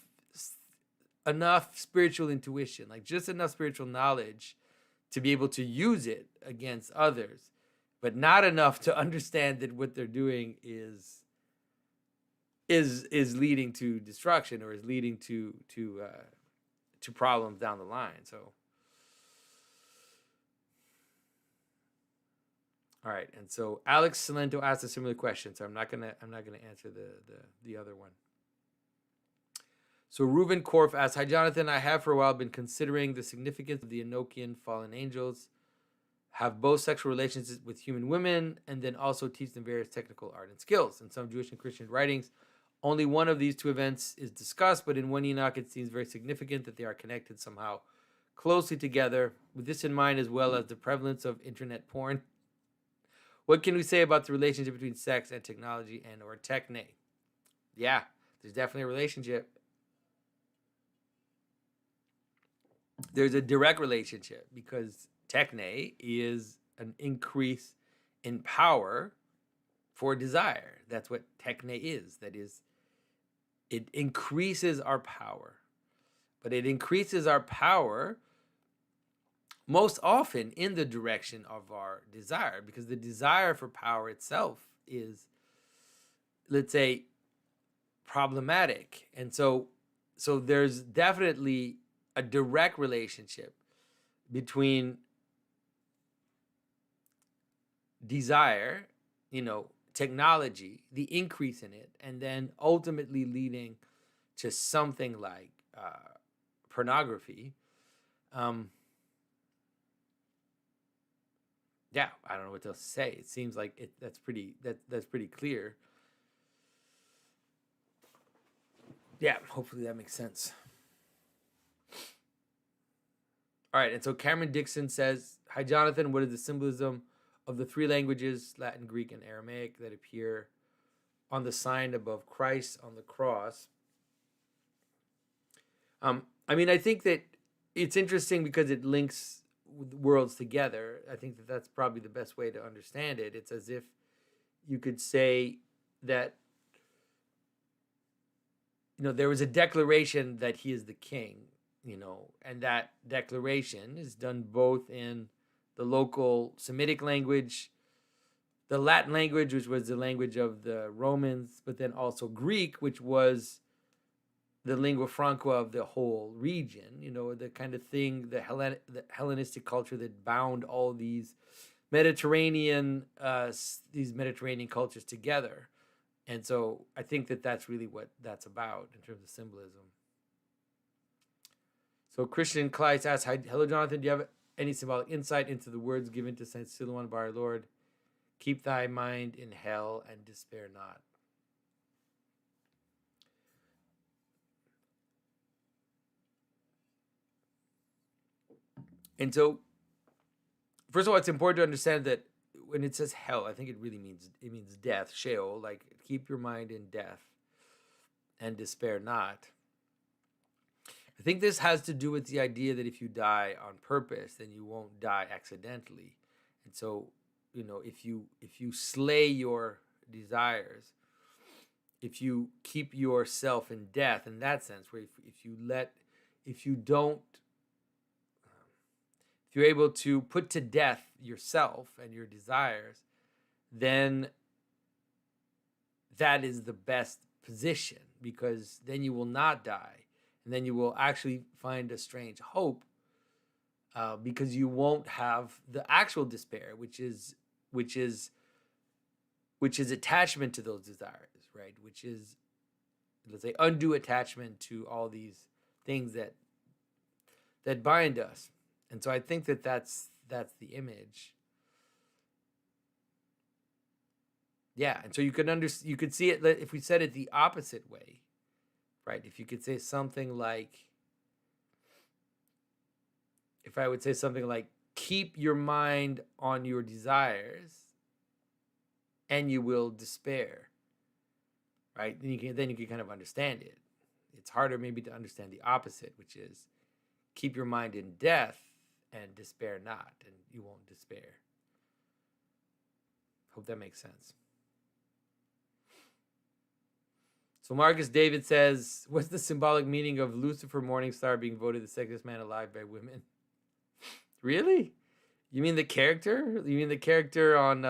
spiritual intuition, like just enough spiritual knowledge to be able to use it against others, but not enough to understand that what they're doing is leading to destruction, or is leading to problems down the line. So, all right, and so Alex Salento asked a similar question, so I'm not gonna answer the other one. So Reuben Korf asks, "Hi Jonathan, I have for a while been considering the significance of the Enochian fallen angels have both sexual relations with human women and then also teach them various technical art and skills. In some Jewish and Christian writings, only one of these two events is discussed, but in one Enoch it seems very significant that they are connected somehow closely together. With this in mind, as well as the prevalence of internet porn, what can we say about the relationship between sex and technology and or techne?" Yeah, there's definitely a relationship. There's a direct relationship because techne is an increase in power for desire. That's what techne is. That is, it increases our power. But it increases our power most often in the direction of our desire, because the desire for power itself is, let's say, problematic. And so there's definitely a direct relationship between desire, technology, the increase in it, and then ultimately leading to something like pornography. Yeah, I don't know what else to say. It seems like that's pretty clear. Yeah, hopefully that makes sense. All right, and so Cameron Dixon says, "Hi Jonathan, what is the symbolism of the three languages, Latin, Greek, and Aramaic, that appear on the sign above Christ on the cross?" I think that it's interesting because it links worlds together. I think that that's probably the best way to understand it. It's as if you could say that, there was a declaration that he is the king, and that declaration is done both in the local Semitic language, the Latin language, which was the language of the Romans, but then also Greek, which was the lingua franca of the whole region, the kind of thing, the Hellenistic culture that bound all these Mediterranean cultures together. And so I think that that's really what that's about in terms of symbolism. So Christian Kleist asks, "Hello, Jonathan, do you have any symbolic insight into the words given to Saint Silouan by our Lord? Keep thy mind in hell and despair not." And so, first of all, it's important to understand that when it says hell, I think it means death, Sheol, like keep your mind in death and despair not. I think this has to do with the idea that if you die on purpose, then you won't die accidentally. And so, if you slay your desires, if you keep yourself in death in that sense, where if you don't, if you're able to put to death yourself and your desires, then that is the best position, because then you will not die, and then you will actually find a strange hope, because you won't have the actual despair, which is attachment to those desires, right? Which is, let's say, undue attachment to all these things that bind us. And so I think that's the image. Yeah, and so you could see it if we said it the opposite way, right? If you could say something like, if I would say something like, keep your mind on your desires and you will despair, right? Then you can kind of understand it. It's harder maybe to understand the opposite, which is keep your mind in death and despair not, and you won't despair. Hope that makes sense. So Marcus David says, what's the symbolic meaning of Lucifer Morningstar being voted the sexiest man alive by women? Really? You mean the character? You mean the character on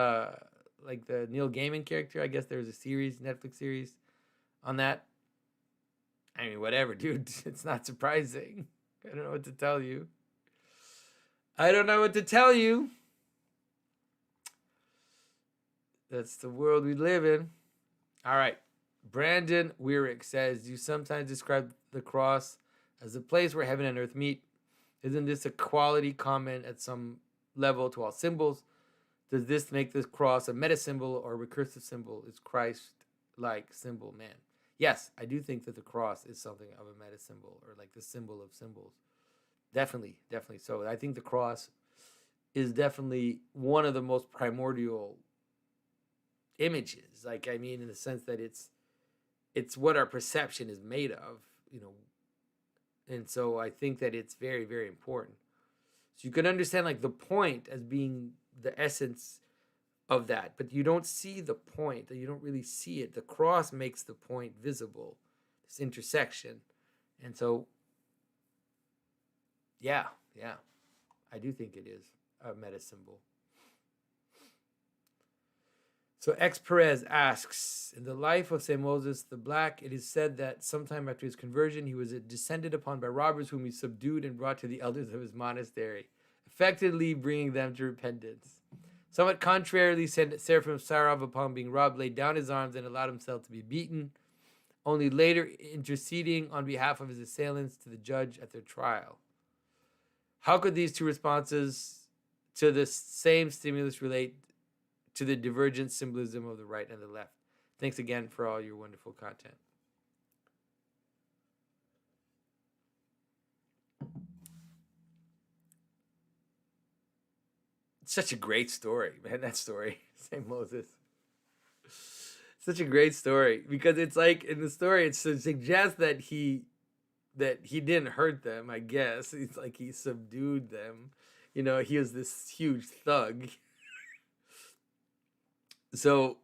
like the Neil Gaiman character? I guess there was a series, Netflix series on that. I mean, whatever, dude. It's not surprising. I don't know what to tell you. That's the world we live in. All right. Brandon Weirick says, you sometimes describe the cross as a place where heaven and earth meet. Isn't this a quality comment at some level to all symbols? Does this make this cross a meta symbol or a recursive symbol? Is Christ-like symbol man? Yes, I do think that the cross is something of a meta symbol, or like the symbol of symbols. Definitely so. I think the cross is definitely one of the most primordial images. Like, I mean, in the sense that it's what our perception is made of, and so I think that it's very, very important. So you can understand like the point as being the essence of that, but you don't see the point, or you don't really see it. The cross makes the point visible, this intersection. And so, yeah, I do think it is a meta symbol. So X Perez asks, in the life of St. Moses the Black, it is said that sometime after his conversion, he was descended upon by robbers whom he subdued and brought to the elders of his monastery, effectively bringing them to repentance. Somewhat contrarily, Seraphim Sarov, upon being robbed, laid down his arms and allowed himself to be beaten, only later interceding on behalf of his assailants to the judge at their trial. How could these two responses to the same stimulus relate to the divergent symbolism of the right and the left? Thanks again for all your wonderful content. It's such a great story, man, that story, St. Moses. Such a great story, because it's like, in the story, it suggests that he didn't hurt them, I guess. It's like he subdued them. He was this huge thug. So,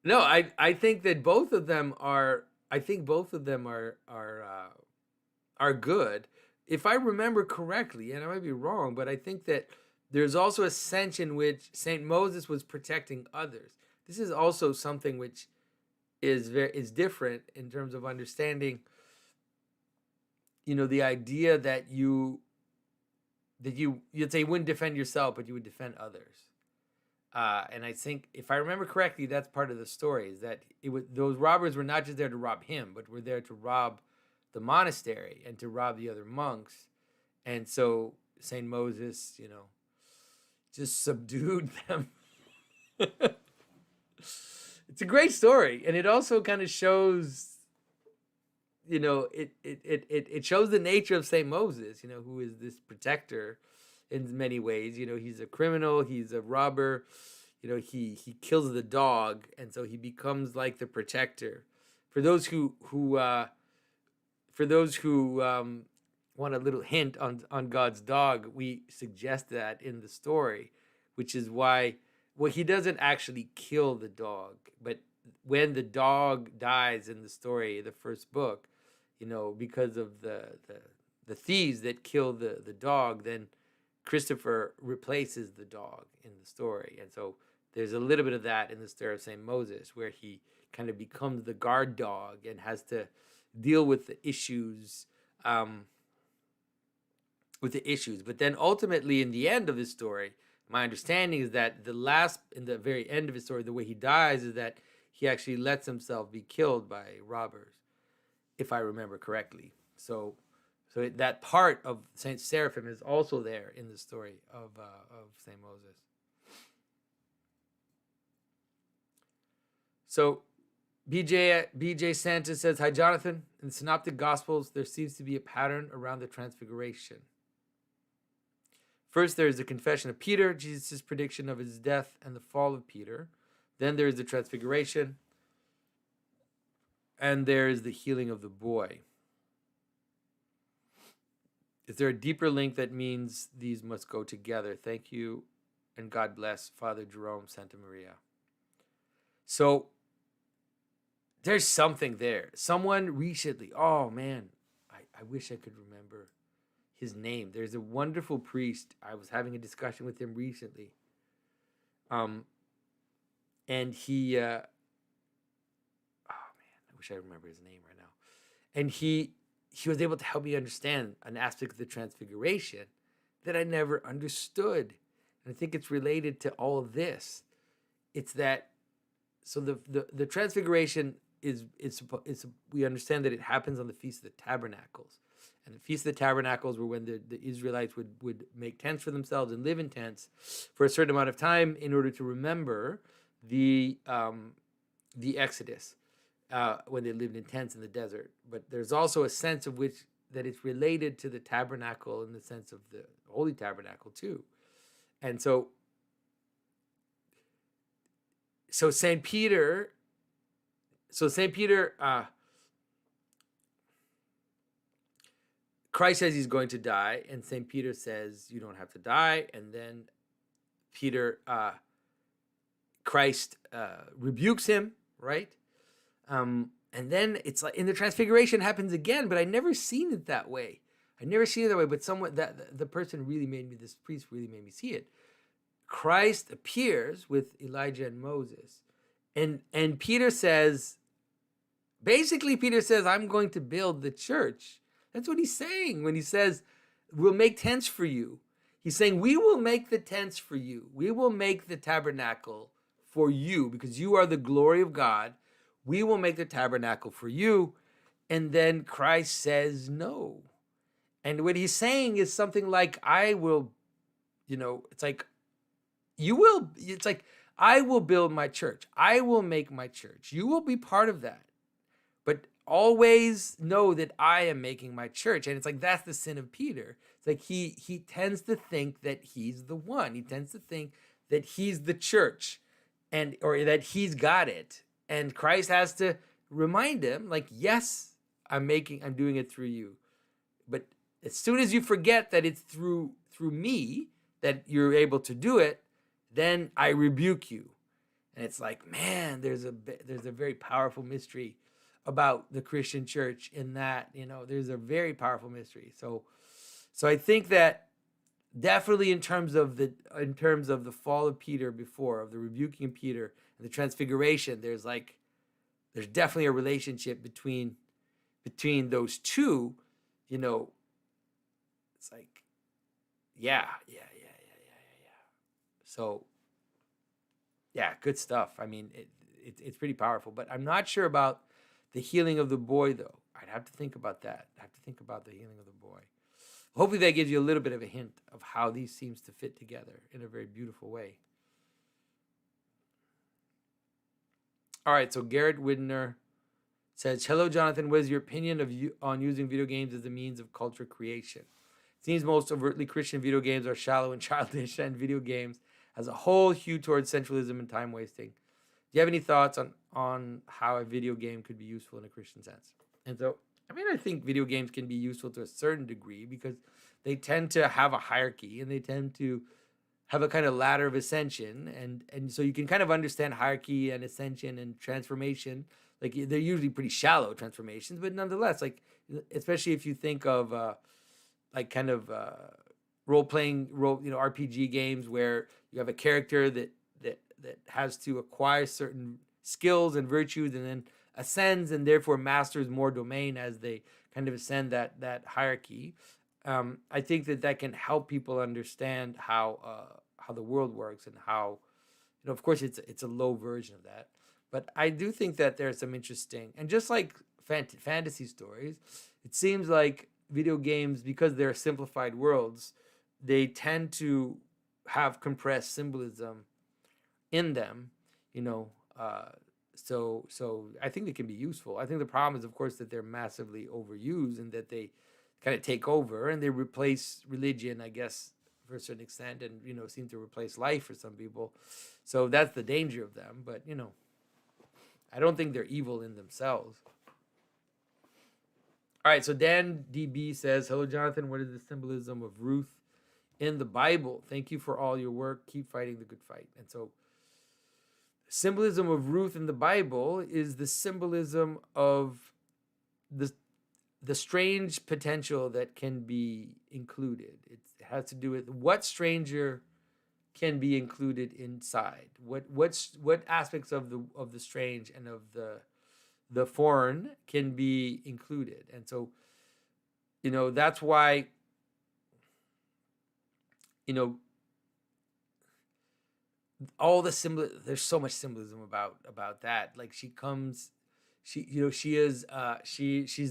no, I think that both of them are. I think both of them are good. If I remember correctly, and I might be wrong, but I think that there's also a sense in which Saint Moses was protecting others. This is also something which is different in terms of understanding. The idea that you'd say you wouldn't defend yourself, but you would defend others. And I think, if I remember correctly, that's part of the story, is that those robbers were not just there to rob him, but were there to rob the monastery and to rob the other monks. And so Saint Moses, just subdued them. It's a great story, and it also kind of shows, it shows the nature of Saint Moses, who is this protector in many ways. He's a criminal, he's a robber, he kills the dog, and so he becomes like the protector for those who for those who want a little hint on God's dog, we suggest that in the story, which is why, well, he doesn't actually kill the dog, but when the dog dies in the story, the first book, because of the thieves that kill the dog, then Christopher replaces the dog in the story. And so there's a little bit of that in the story of St. Moses, where he kind of becomes the guard dog and has to deal with the issues. But then ultimately, in the end of this story, my understanding is that in the very end of his story, the way he dies is that he actually lets himself be killed by robbers, if I remember correctly. So that part of Saint Seraphim is also there in the story of Saint Moses. So BJ Sanchez says, "Hi Jonathan. In the Synoptic Gospels, there seems to be a pattern around the Transfiguration. First, there is the confession of Peter, Jesus' prediction of his death and the fall of Peter. Then there is the Transfiguration, and there is the healing of the boy. Is there a deeper link that means these must go together? Thank you, and God bless Father Jerome Santa Maria." So there's something there. Someone recently, oh man, I wish I could remember his name. There's a wonderful priest. I was having a discussion with him recently. And he, oh man, I wish I remember his name right now. And he was able to help me understand an aspect of the Transfiguration that I never understood. And I think it's related to all of this. It's that, so the Transfiguration is we understand that it happens on the Feast of the Tabernacles. And the Feast of the Tabernacles were when the Israelites would make tents for themselves and live in tents for a certain amount of time in order to remember the Exodus, when they lived in tents in the desert. But there's also a sense of which that it's related to the tabernacle in the sense of the Holy Tabernacle too. And so St. Peter, Christ says he's going to die, and St. Peter says you don't have to die. And then Christ rebukes him, right? And then it's like in the Transfiguration happens again, but I never seen it that way. But someone the person really made me, this priest really made me see it. Christ appears with Elijah and Moses, and Peter says, I'm going to build the church. That's what he's saying when he says, we'll make tents for you. He's saying, we will make the tents for you. We will make the tabernacle for you because you are the glory of God. We will make the tabernacle for you. And then Christ says no. And what he's saying is something like, I will build my church. I will make my church. You will be part of that. But always know that I am making my church. And it's like, that's the sin of Peter. It's like he tends to think that he's the one. He tends to think that he's the church or that he's got it. And Christ has to remind him, like, yes, I'm doing it through you. But as soon as you forget that it's through me that you're able to do it, then I rebuke you. And it's like, man, there's a very powerful mystery about the Christian church in that, there's a very powerful mystery. So I think that definitely in terms of the fall of Peter of the rebuking of Peter and the Transfiguration, there's definitely a relationship between those two, it's like, yeah. So yeah, good stuff. I mean, it's pretty powerful, but I'm not sure about the healing of the boy, though. I'd have to think about that. I have to think about the healing of the boy. Hopefully that gives you a little bit of a hint of how these seems to fit together in a very beautiful way. All right, so Garrett Widner says, "Hello, Jonathan. What is your opinion on using video games as a means of culture creation? It seems most overtly Christian video games are shallow and childish, and video games as a whole hew towards sensualism and time wasting. Do you have any thoughts on how a video game could be useful in a Christian sense?" And so I mean, I think video games can be useful to a certain degree because they tend to have a hierarchy and they tend to have a kind of ladder of ascension, and so you can kind of understand hierarchy and ascension and transformation. Like they're usually pretty shallow transformations, but nonetheless, like especially if you think of like kind of RPG games where you have a character that has to acquire certain skills and virtues and then ascends and therefore masters more domain as they kind of ascend that hierarchy. I think that can help people understand how the world works and how, of course it's a low version of that, but I do think that there's some interesting, and just like fantasy stories, it seems like video games, because they're simplified worlds, they tend to have compressed symbolism in them, you know. So I think they can be useful. I think the problem is, of course, that they're massively overused and that they kind of take over and they replace religion, I guess, for a certain extent, and seem to replace life for some people. So that's the danger of them. But I don't think they're evil in themselves. All right, so Dan DB says, "Hello, Jonathan. What is the symbolism of Ruth in the Bible? Thank you for all your work. Keep fighting the good fight." And so, symbolism of Ruth in the Bible is the symbolism of the strange potential that can be included. It has to do with what stranger can be included inside. What aspects of the strange and of the foreign can be included. And so, that's why, all the symbol, there's so much symbolism about that. Like she she's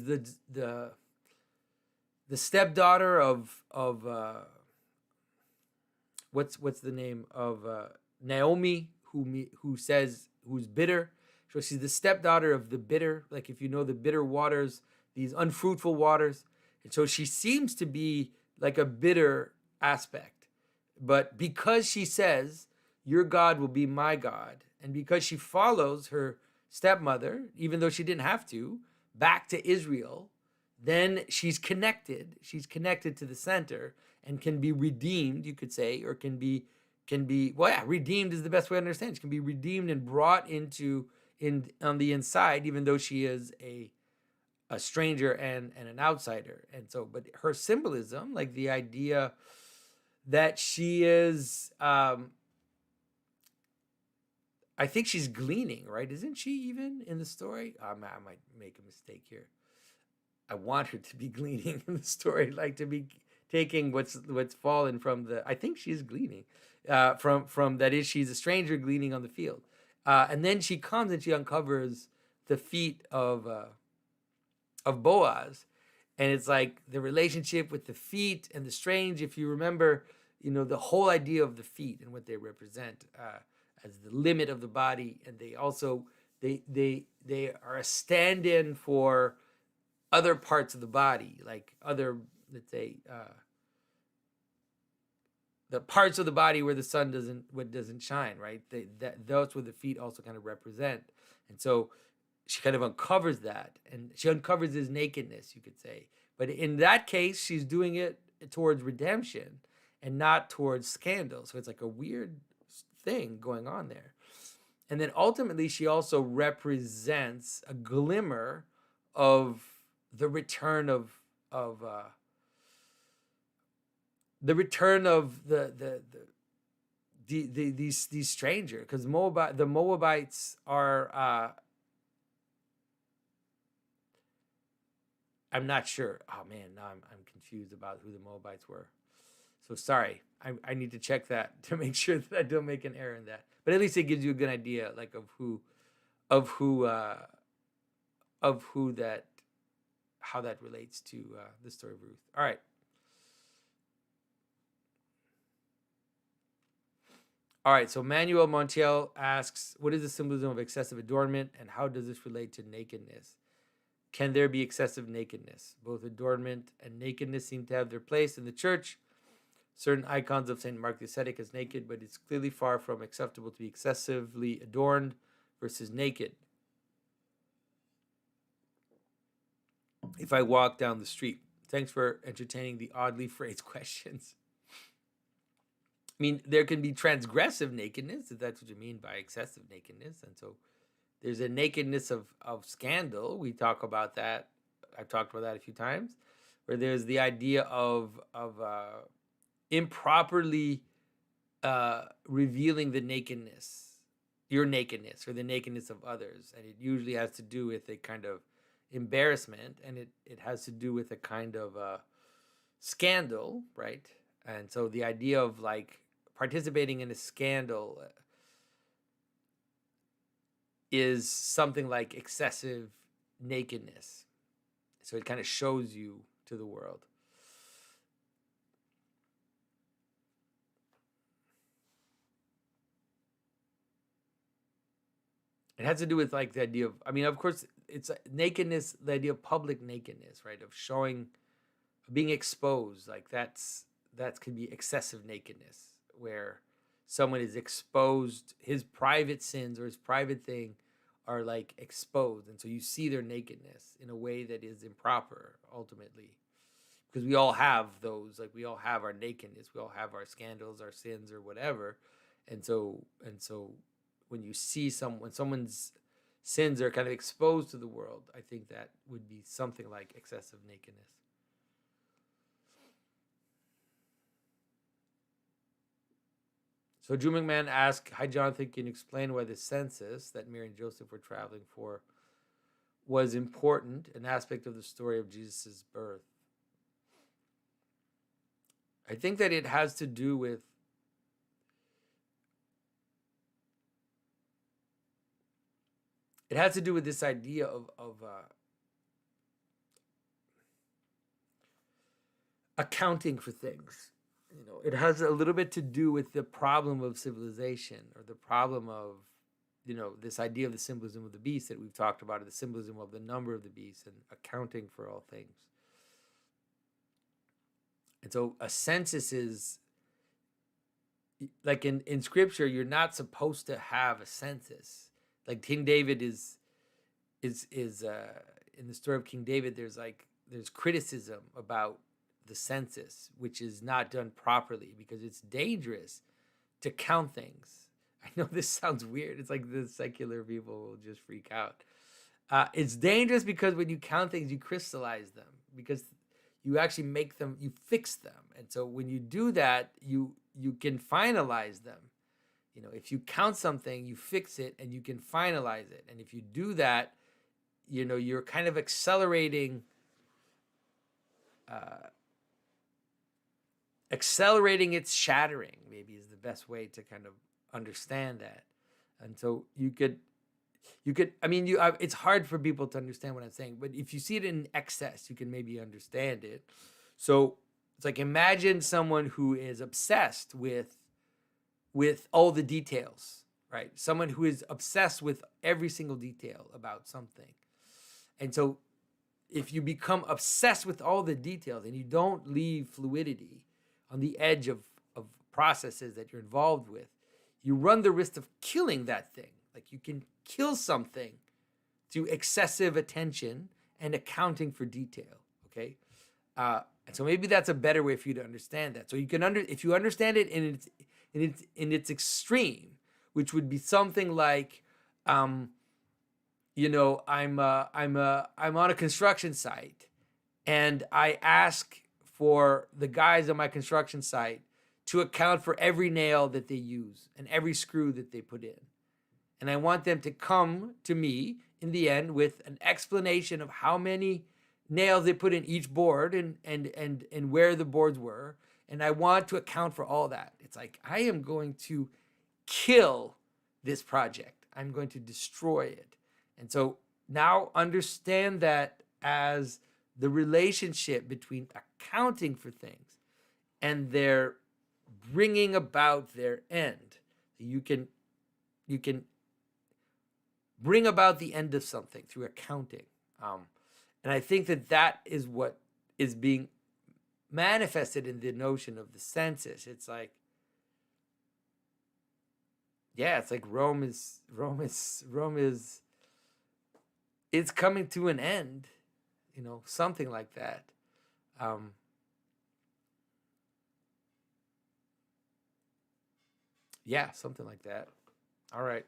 the stepdaughter of what's the name of Naomi, who's bitter. So she's the stepdaughter of the bitter, like if you know the bitter waters, these unfruitful waters. And so she seems to be like a bitter aspect. But because she says, your God will be my God, and because she follows her stepmother, even though she didn't have to, back to Israel, then she's connected. She's connected to the center and can be redeemed, you could say, or can be redeemed is the best way to understand. She can be redeemed and brought on the inside, even though she is a stranger and an outsider. And so, but her symbolism, like the idea that she is, I think she's gleaning, right? Isn't she even in the story? I might make a mistake here. I want her to be gleaning in the story, like to be taking what's fallen from the. I think she's gleaning, from that is, she's a stranger gleaning on the field, and then she comes and she uncovers the feet of Boaz, and it's like the relationship with the feet and the strange. If you remember, the whole idea of the feet and what they represent as the limit of the body, and they also they are a stand-in for other parts of the body, like other, let's say, the parts of the body where the sun doesn't shine, right? That's what the feet also kind of represent. And so she kind of uncovers that, and she uncovers his nakedness, you could say. But in that case, she's doing it towards redemption and not towards scandal. So it's like a weird thing going on there. And then ultimately, she also represents a glimmer of the return of these stranger, because the Moabites are I'm not sure. Oh man, now I'm confused about who the Moabites were. So sorry, I need to check that to make sure that I don't make an error in that. But at least it gives you a good idea, like of who that, how that relates to the story of Ruth. All right. All right, so Manuel Montiel asks, what is the symbolism of excessive adornment, and how does this relate to nakedness? Can there be excessive nakedness? Both adornment and nakedness seem to have their place in the church. Certain icons of St. Mark the Ascetic is naked, but it's clearly far from acceptable to be excessively adorned versus naked. if I walk down the street. Thanks for entertaining the oddly phrased questions. I mean, there can be transgressive nakedness, if that's what you mean by excessive nakedness. And so there's a nakedness of scandal. We talk about that. I've talked about that a few times, where there's the idea of improperly revealing the nakedness, your nakedness, or the nakedness of others. And it usually has to do with a kind of embarrassment, and it has to do with a kind of scandal, right? And so the idea of like participating in a scandal is something like excessive nakedness. So it kind of shows you to the world. It has to do with like the idea of, I mean, of course, it's nakedness, the idea of public nakedness, right? Of showing, being exposed, like that could be excessive nakedness, where someone is exposed, his private sins or his private thing are like exposed, and so you see their nakedness in a way that is improper ultimately, because we all have those, like we all have our nakedness, we all have our scandals, our sins, or whatever. And so when you see when someone's sins are kind of exposed to the world, I think that would be something like excessive nakedness. So Drew McMahon asked, "Hi Jonathan, can you explain why the census that Mary and Joseph were traveling for was important, an aspect of the story of Jesus' birth?" I think that it has to do with this idea of accounting for things. You know, it has a little bit to do with the problem of civilization, or the problem of, you know, this idea of the symbolism of the beast that we've talked about, or the symbolism of the number of the beast and accounting for all things. And so a census is like in scripture, you're not supposed to have a census. Like King David is in the story of King David, there's criticism about the census, which is not done properly because it's dangerous to count things. I know this sounds weird. It's like the secular people will just freak out. It's dangerous because when you count things, you crystallize them, because you actually make them, you fix them. And so when you do that, you can finalize them. You know, if you count something, you fix it and you can finalize it. And if you do that, you know, you're kind of accelerating its shattering, maybe is the best way to kind of understand that. And so you could, I mean, it's hard for people to understand what I'm saying, but if you see it in excess, you can maybe understand it. So it's like, imagine someone who is obsessed with all the details, right? Someone who is obsessed with every single detail about something. And so if you become obsessed with all the details and you don't leave fluidity on the edge of processes that you're involved with, you run the risk of killing that thing. Like, you can kill something through excessive attention and accounting for detail, okay? And so maybe that's a better way for you to understand that. So you can if you understand it in its extreme, which would be something like, you know, I'm on a construction site, and I ask for the guys on my construction site to account for every nail that they use and every screw that they put in. And I want them to come to me in the end with an explanation of how many nails they put in each board and where the boards were. And I want to account for all that. It's like, I am going to kill this project. I'm going to destroy it. And so now understand that as the relationship between accounting for things and their bringing about their end. You can bring about the end of something through accounting. And I think that is what is being manifested in the notion of the census. It's like, yeah, it's like Rome is it's coming to an end. something like that. Um, yeah, something like that. All right.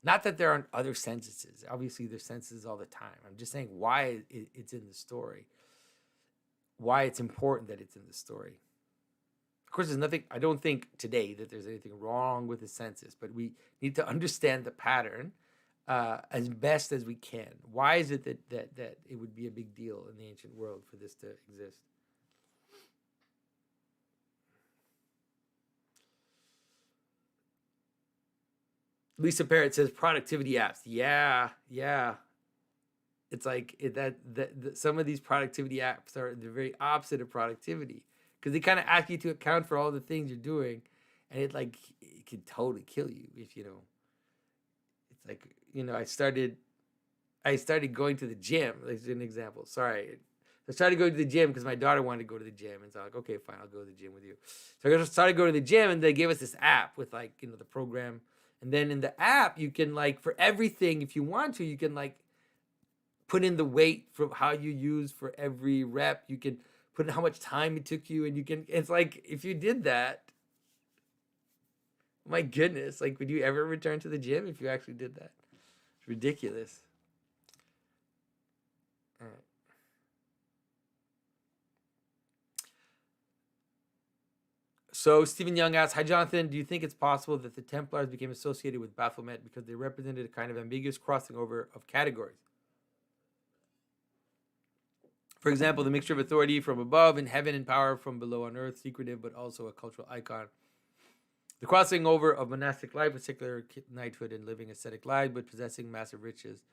Not that there aren't other sentences. Obviously, there's sentences all the time. I'm just saying why it's in the story, why it's important that it's in the story. Of course, there's nothing, I don't think today that there's anything wrong with the census, but we need to understand the pattern as best as we can. Why is it that it would be a big deal in the ancient world for this to exist? Lisa Parrott says productivity apps. Yeah, yeah. It's like that some of these productivity apps are the very opposite of productivity because they kind of ask you to account for all the things you're doing, and it can totally kill you if you know. It's like I started going to the gym. Like an example. Sorry, I started going to the gym because my daughter wanted to go to the gym, and so I'm like, okay, fine, I'll go to the gym with you. So I started going to the gym, and they gave us this app with the program, and then in the app you can for everything, if you want to, you can put in the weight for how you use for every rep. You can put in how much time it took you, and you can. It's like if you did that, my goodness, would you ever return to the gym if you actually did that? It's ridiculous. All right. So Stephen Young asks, "Hi Jonathan, do you think it's possible that the Templars became associated with Baphomet because they represented a kind of ambiguous crossing over of categories? For example, the mixture of authority from above in heaven and power from below on earth, secretive but also a cultural icon. The crossing over of monastic life with secular knighthood and living ascetic lives, but possessing massive riches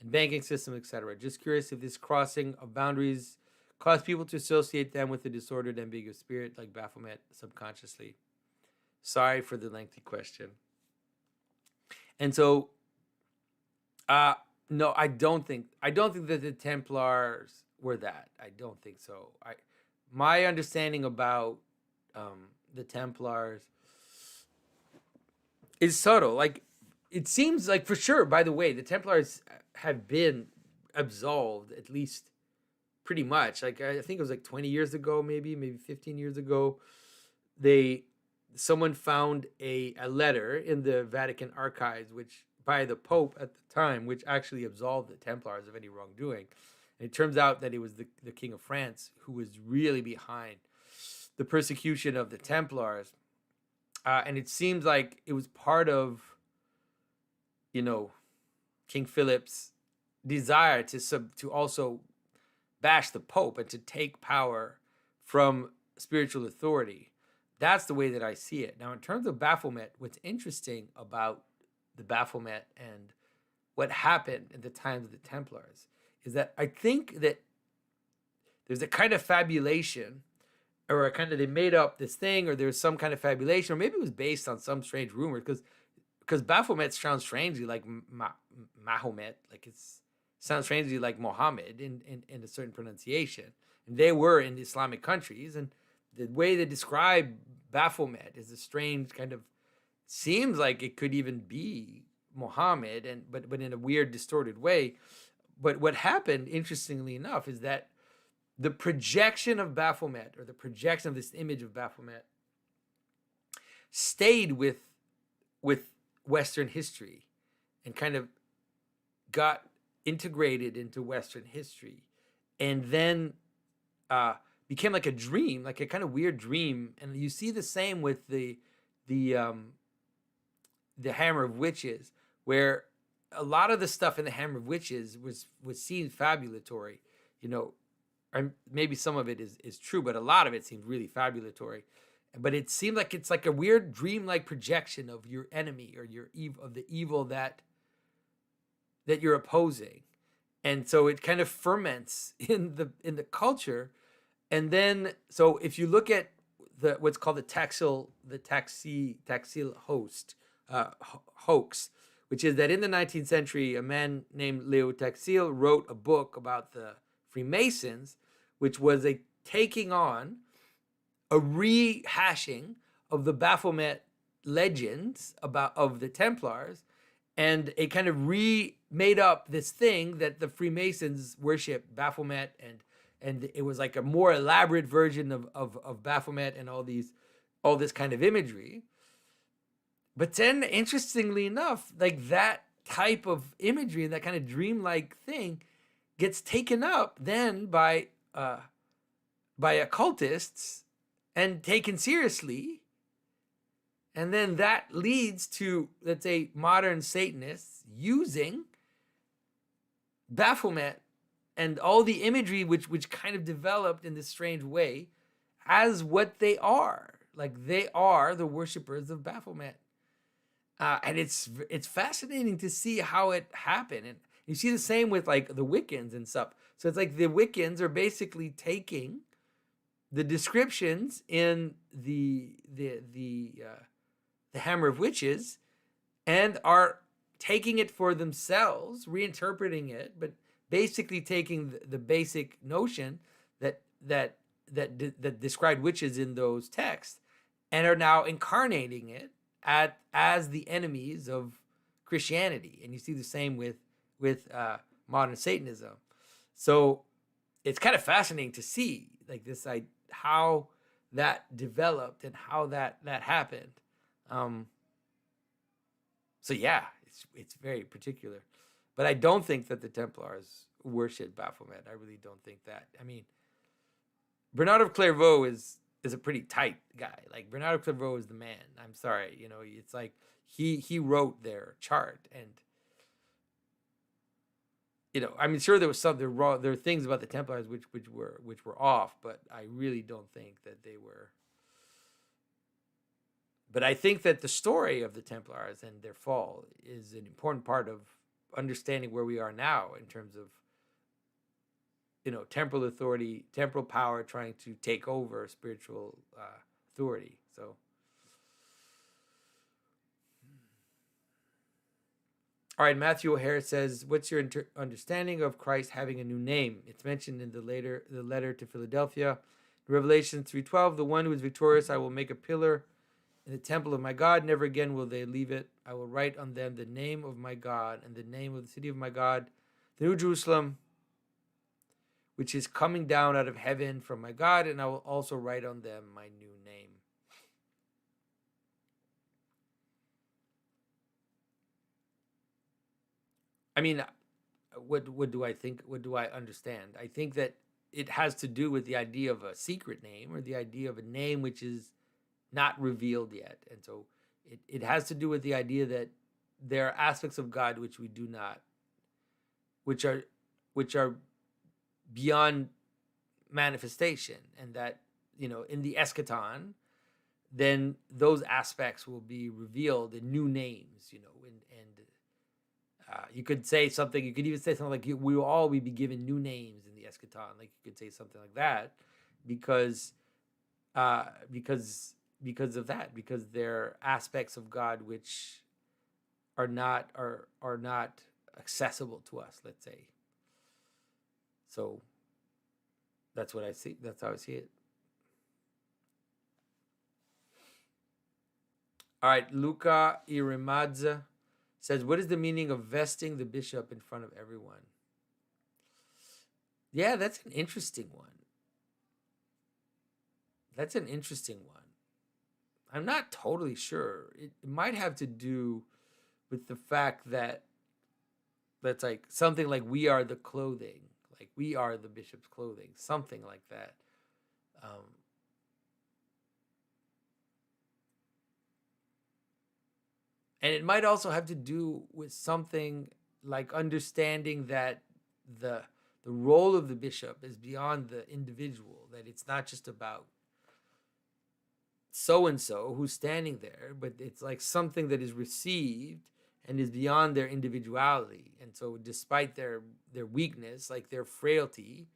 and banking system, etc. Just curious if this crossing of boundaries caused people to associate them with a disordered, ambiguous spirit like Baphomet subconsciously. Sorry for the lengthy question. And so, no, I don't think that the Templars were that. I don't think so. My understanding about the Templars is subtle. It seems like for sure. By the way, the Templars have been absolved at least pretty much. I think it was 20 years ago, maybe 15 years ago. Someone found a letter in the Vatican archives, which by the Pope at the time, which actually absolved the Templars of any wrongdoing. And it turns out that it was the King of France who was really behind the persecution of the Templars. And it seems like it was part of, King Philip's desire to also bash the Pope and to take power from spiritual authority. That's the way that I see it. Now, in terms of Baphomet, what's interesting about the Baphomet and what happened at the times of the Templars is that I think that there's a kind of fabulation, or a kind of they made up this thing, or there's some kind of fabulation, or maybe it was based on some strange rumor, because Baphomet sounds strangely like Mahomet, it sounds strangely like Mohammed in a certain pronunciation. And they were in the Islamic countries, and the way they describe Baphomet is a strange kind of, seems like it could even be Mohammed, but in a weird, distorted way. But what happened, interestingly enough, is that the projection of Baphomet, or the projection of this image of Baphomet, stayed with Western history and kind of got integrated into Western history, and then became like a dream, like a kind of weird dream. And you see the same with the Hammer of Witches, where a lot of the stuff in the Hammer of Witches was seen fabulatory, and maybe some of it is true, but a lot of it seemed really fabulatory. But it seemed like it's like a weird dream-like projection of your enemy, or of the evil that you're opposing, and so it kind of ferments in the culture. And then, so if you look at what's called the Taxil hoax, which is that in the 19th century, a man named Leo Taxil wrote a book about the Freemasons, which was a taking on, a rehashing of the Baphomet legends of the Templars, and it kind of remade up this thing that the Freemasons worship, Baphomet, and it was like a more elaborate version of Baphomet and all this kind of imagery. But then, interestingly enough, like that type of imagery and that kind of dreamlike thing gets taken up then by occultists and taken seriously. And then that leads to, let's say, modern Satanists using Baphomet and all the imagery which kind of developed in this strange way as what they are. Like, they are the worshipers of Baphomet. And it's fascinating to see how it happened. And you see the same with like the Wiccans and stuff. So it's like the Wiccans are basically taking the descriptions in the Hammer of Witches and are taking it for themselves, reinterpreting it, but basically taking the basic notion that described witches in those texts and are now incarnating it as the enemies of Christianity. And you see the same with modern Satanism. So it's kind of fascinating to see like this, how that developed and how that happened. So yeah, it's very particular. But I don't think that the Templars worship Baphomet. I really don't think that. I mean, Bernard of Clairvaux is a pretty tight guy. Like, Bernard of Clairvaux is the man. I'm sorry, it's like he wrote their chart, and I mean, sure, there was there were things about the Templars which were off, but I really don't think that they were. But I think that the story of the Templars and their fall is an important part of understanding where we are now in terms of temporal authority, temporal power trying to take over spiritual authority. So, all right, Matthew O'Hare says, "What's your understanding of Christ having a new name? It's mentioned in the letter to Philadelphia, Revelation 3:12. The one who is victorious, I will make a pillar in the temple of my God. Never again will they leave it. I will write on them the name of my God and the name of the city of my God, the New Jerusalem, which is coming down out of heaven from my God, and I will also write on them my new name." I mean, what do I think? What do I understand? I think that it has to do with the idea of a secret name, or the idea of a name which is not revealed yet. And so it has to do with the idea that there are aspects of God which we do not, which are beyond manifestation, and that in the eschaton, then those aspects will be revealed in new names. And you could say something. You could even say something like, "We will all be given new names in the eschaton." Like, you could say something like that, because of that, because they're aspects of God which are not accessible to us, let's say. So that's what I see. That's how I see it. All right, Luca Irimadze says, "What is the meaning of vesting the bishop in front of everyone?" Yeah, that's an interesting one. I'm not totally sure. It might have to do with the fact that that's like something like, we are the clothing, like we are the bishop's clothing, something like that. And it might also have to do with something like understanding that the role of the bishop is beyond the individual, that it's not just about so-and-so who's standing there, but it's like something that is received and is beyond their individuality. And so despite their weakness, like their frailty,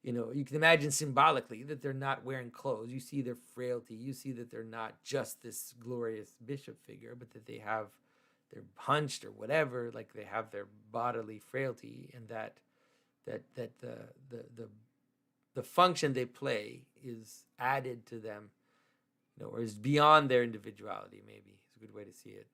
you can imagine symbolically that they're not wearing clothes. You see their frailty. You see that they're not just this glorious bishop figure, but that they're hunched or whatever, like they have their bodily frailty, and that the function they play is added to them, or is beyond their individuality. Maybe it's a good way to see it.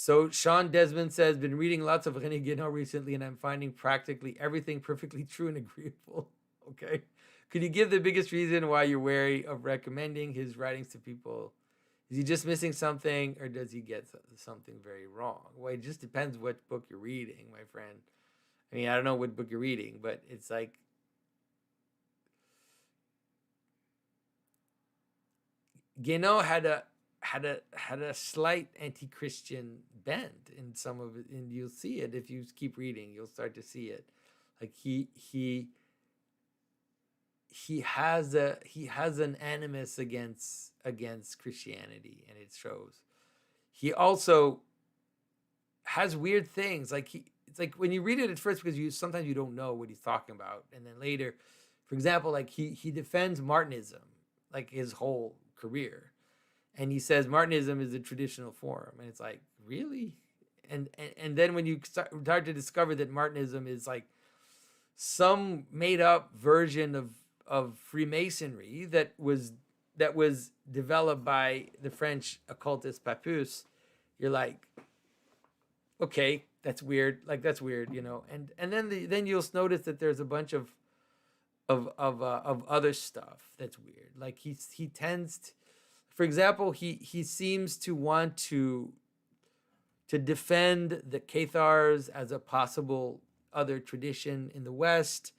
So Sean Desmond says, been reading lots of René Guénon recently, and I'm finding practically everything perfectly true and agreeable. Okay. Could you give the biggest reason why you're wary of recommending his writings to people? Is he just missing something, or does he get something very wrong? Well, it just depends what book you're reading, my friend. I mean, I don't know what book you're reading, but it's like Guénon had a slight anti-Christian bent in some of it, and you'll see it if you keep reading. You'll start to see it. Like he has an animus against Christianity, and it shows. He also has weird things. Like it's like when you read it at first, because you sometimes you don't know what he's talking about, and then later, for example, like he defends Martinism like his whole career, and he says Martinism is a traditional form, and it's like, really? And then when you start to discover that Martinism is like some made up version of Freemasonry that was developed by the French occultist Papus, you're like, okay, that's weird. Like, that's weird, you know. And then you'll notice that there's a bunch of other stuff that's weird. Like he tends to, for example, he seems to want to defend the Cathars as a possible other tradition in the West.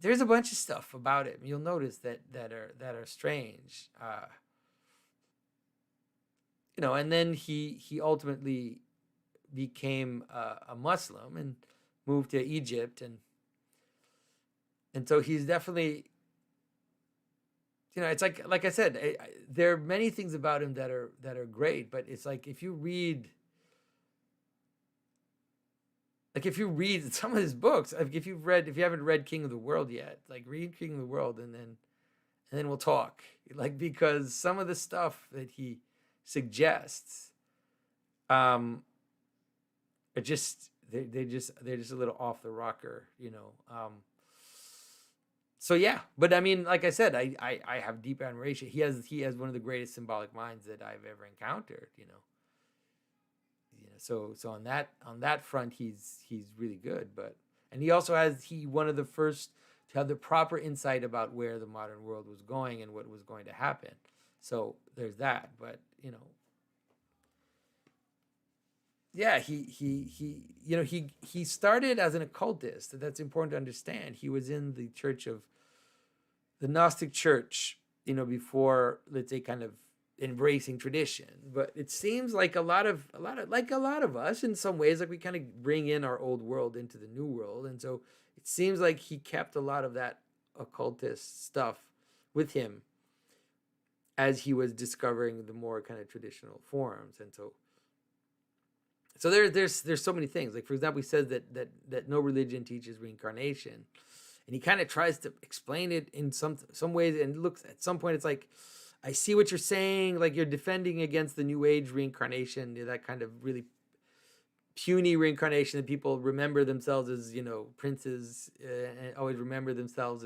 There's a bunch of stuff about it. You'll notice that are strange. You know, and then he ultimately became a Muslim and moved to Egypt, and so he's definitely, you know, it's like I said, there are many things about him that are great, but it's like if you read some of his books, like if you haven't read King of the World yet, like read King of the World, and then we'll talk, like, because some of the stuff that he suggests are just they're just a little off the rocker, you know. So yeah, but I mean, like I said, I have deep admiration. He has one of the greatest symbolic minds that I've ever encountered, you know. So on that front, he's really good. But and he also has one of the first to have the proper insight about where the modern world was going and what was going to happen. So there's that. But you know, yeah, he started as an occultist. That's important to understand. He was in the the Gnostic church, you know, before, let's say, kind of embracing tradition. But it seems like a lot of us in some ways, like we kind of bring in our old world into the new world, and so it seems like he kept a lot of that occultist stuff with him as he was discovering the more kind of traditional forms. And so there's so many things. Like, for example, he says that no religion teaches reincarnation, and he kind of tries to explain it in some ways, and looks at some point, it's like, I see what you're saying, like you're defending against the New Age reincarnation, that kind of really puny reincarnation that people remember themselves as, you know, princes, and always remember themselves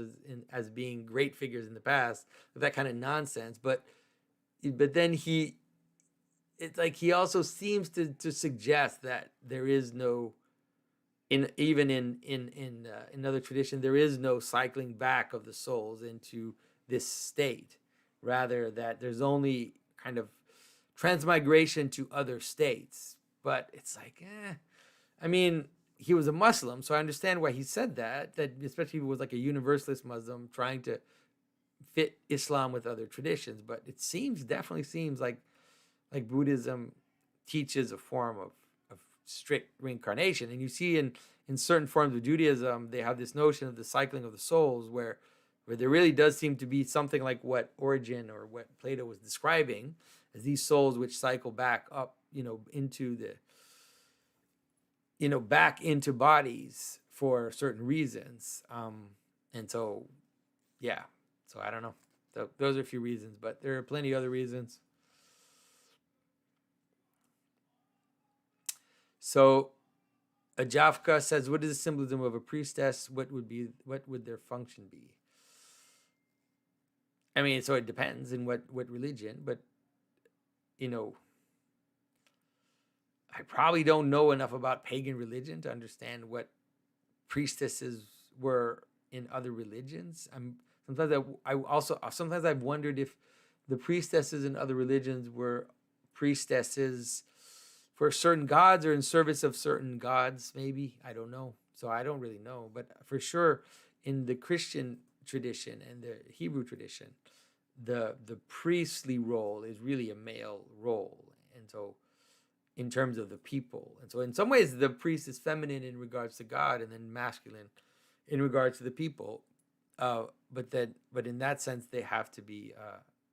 as being great figures in the past, that kind of nonsense. But then it's like he also seems to suggest that there is no, in another tradition, there is no cycling back of the souls into this state. Rather, that there's only kind of transmigration to other states. But it's like, I mean, he was a Muslim, so I understand why he said that especially if he was like a universalist Muslim trying to fit Islam with other traditions. But it definitely seems like Buddhism teaches a form of strict reincarnation. And you see in certain forms of Judaism, they have this notion of the cycling of the souls, where there really does seem to be something like what Origen or what Plato was describing as these souls which cycle back up, you know, into the, you know, back into bodies for certain reasons. And so, yeah, so I don't know. Those are a few reasons, but there are plenty of other reasons. So Ajafka says, what is the symbolism of a priestess? What would their function be? I mean, so it depends in what religion, but, you know, I probably don't know enough about pagan religion to understand what priestesses were in other religions. Sometimes I've wondered if the priestesses in other religions were priestesses for certain gods or in service of certain gods. Maybe, I don't know. So I don't really know, but for sure, in the Christian tradition and the Hebrew tradition, the priestly role is really a male role, and so in terms of the people. And so in some ways the priest is feminine in regards to God and then masculine in regards to the people. But in that sense, they have to be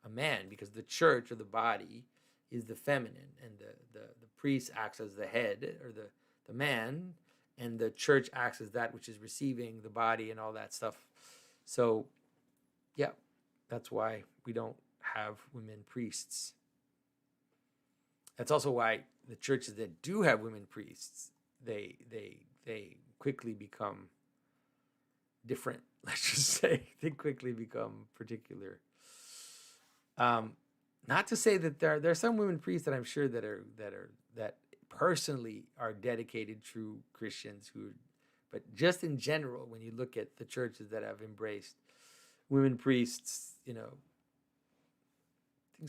a man, because the church or the body is the feminine, and the priest acts as the head or the man, and the church acts as that which is receiving the body and all that stuff. So, yeah, that's why we don't have women priests. That's also why the churches that do have women priests, they quickly become different. Let's just say they quickly become particular. Not to say that there are some women priests that I'm sure that personally are dedicated true Christians but just in general, when you look at the churches that have embraced women priests, things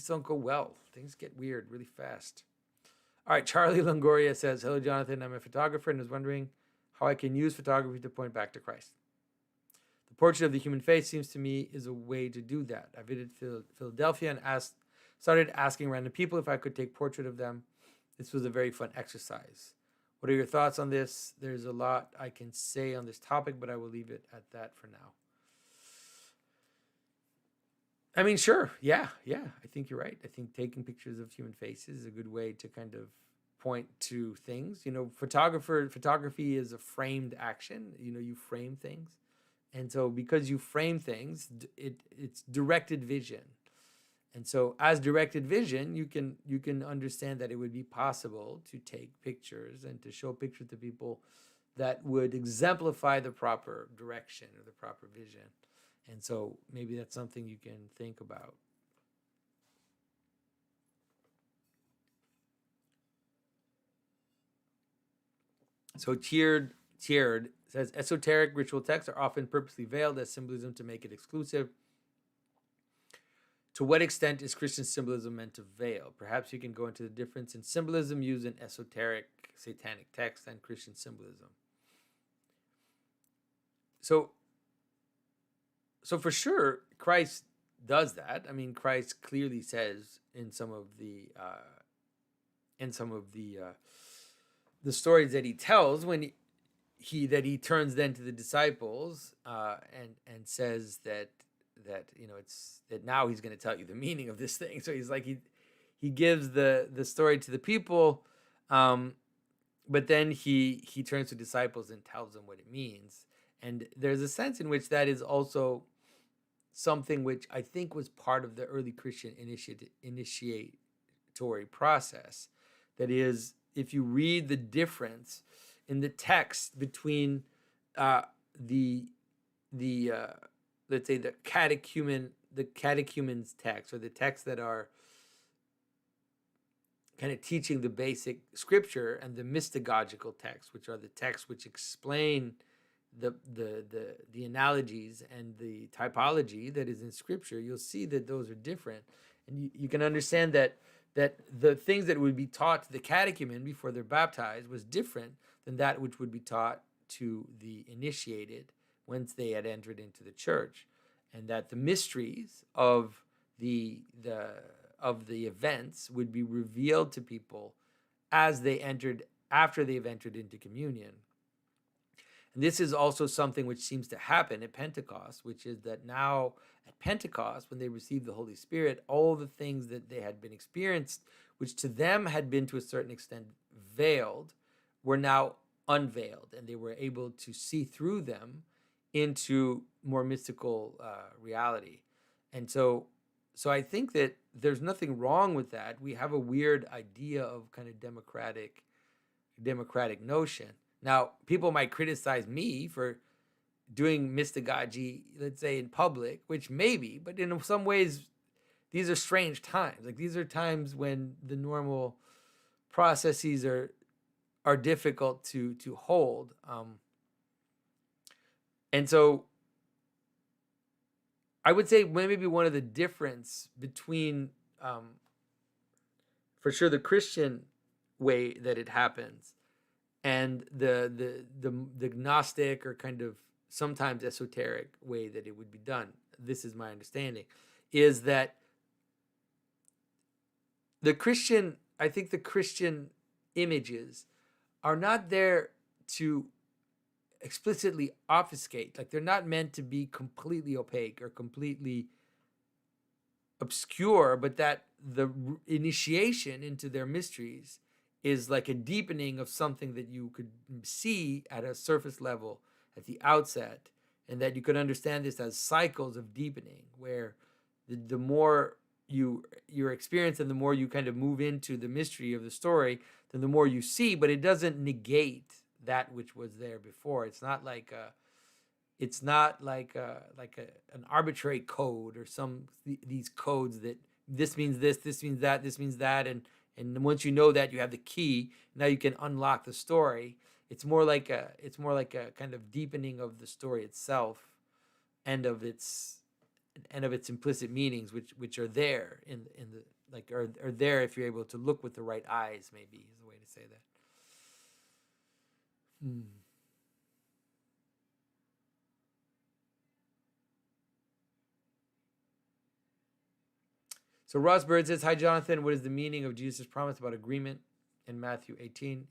don't go well. Things get weird really fast. All right, Charlie Longoria says, hello, Jonathan. I'm a photographer and was wondering how I can use photography to point back to Christ. The portrait of the human face seems to me is a way to do that. I visited Philadelphia and started asking random people if I could take portrait of them. This was a very fun exercise. What are your thoughts on this? There's a lot I can say on this topic, but I will leave it at that for now. I mean, sure. Yeah. I think you're right. I think taking pictures of human faces is a good way to kind of point to things. Photography is a framed action. You frame things. And so because you frame things, it's directed vision. And so as directed vision, you can understand that it would be possible to take pictures and to show pictures to people that would exemplify the proper direction or the proper vision. And so maybe that's something you can think about. So Tiered says, esoteric ritual texts are often purposely veiled as symbolism to make it exclusive. To what extent is Christian symbolism meant to veil? Perhaps you can go into the difference in symbolism used in esoteric satanic texts and Christian symbolism. So for sure, Christ does that. I mean, Christ clearly says in some of the stories that he tells when he turns then to the disciples and says that it's that now he's going to tell you the meaning of this thing. So he's like he gives the story to the people, but then he turns to disciples and tells them what it means. And there's a sense in which that is also something which I think was part of the early Christian initiatory process. That is, if you read the difference in the text between let's say the catechumen's text, or the texts that are kind of teaching the basic scripture, and the mystagogical texts, which are the texts which explain the analogies and the typology that is in scripture, you'll see that those are different. And you can understand that the things that would be taught to the catechumen before they're baptized was different than that which would be taught to the initiated once they had entered into the church, and that the mysteries of the events would be revealed to people after they've entered into communion. And this is also something which seems to happen at Pentecost, which is that now at Pentecost, when they received the Holy Spirit, all the things that they had been experienced, which to them had been to a certain extent veiled, were now unveiled, and they were able to see through them into more mystical reality. And so I think that there's nothing wrong with that. We have a weird idea of kind of democratic notion. Now, people might criticize me for doing mystagogy, let's say, in public, which maybe, but in some ways, these are strange times. Like, these are times when the normal processes are are difficult to hold. And so I would say maybe one of the difference between, for sure, the Christian way that it happens and the Gnostic or kind of sometimes esoteric way that it would be done, this is my understanding, is that I think the Christian images are not there to explicitly obfuscate. Like, they're not meant to be completely opaque or completely obscure, but that the initiation into their mysteries is like a deepening of something that you could see at a surface level at the outset, and that you could understand this as cycles of deepening, where the more your experience and the more you kind of move into the mystery of the story, then the more you see, but it doesn't negate that which was there before. It's not like an arbitrary code or these codes that this means this means that, this means that, and once you know that, you have the key. Now you can unlock the story. It's more like a kind of deepening of the story itself, and of its implicit meanings, which are there in the like are there if you're able to look with the right eyes. Maybe is the way to say that. So Ross Bird says, "Hi Jonathan, what is the meaning of Jesus' promise about agreement in Matthew 18?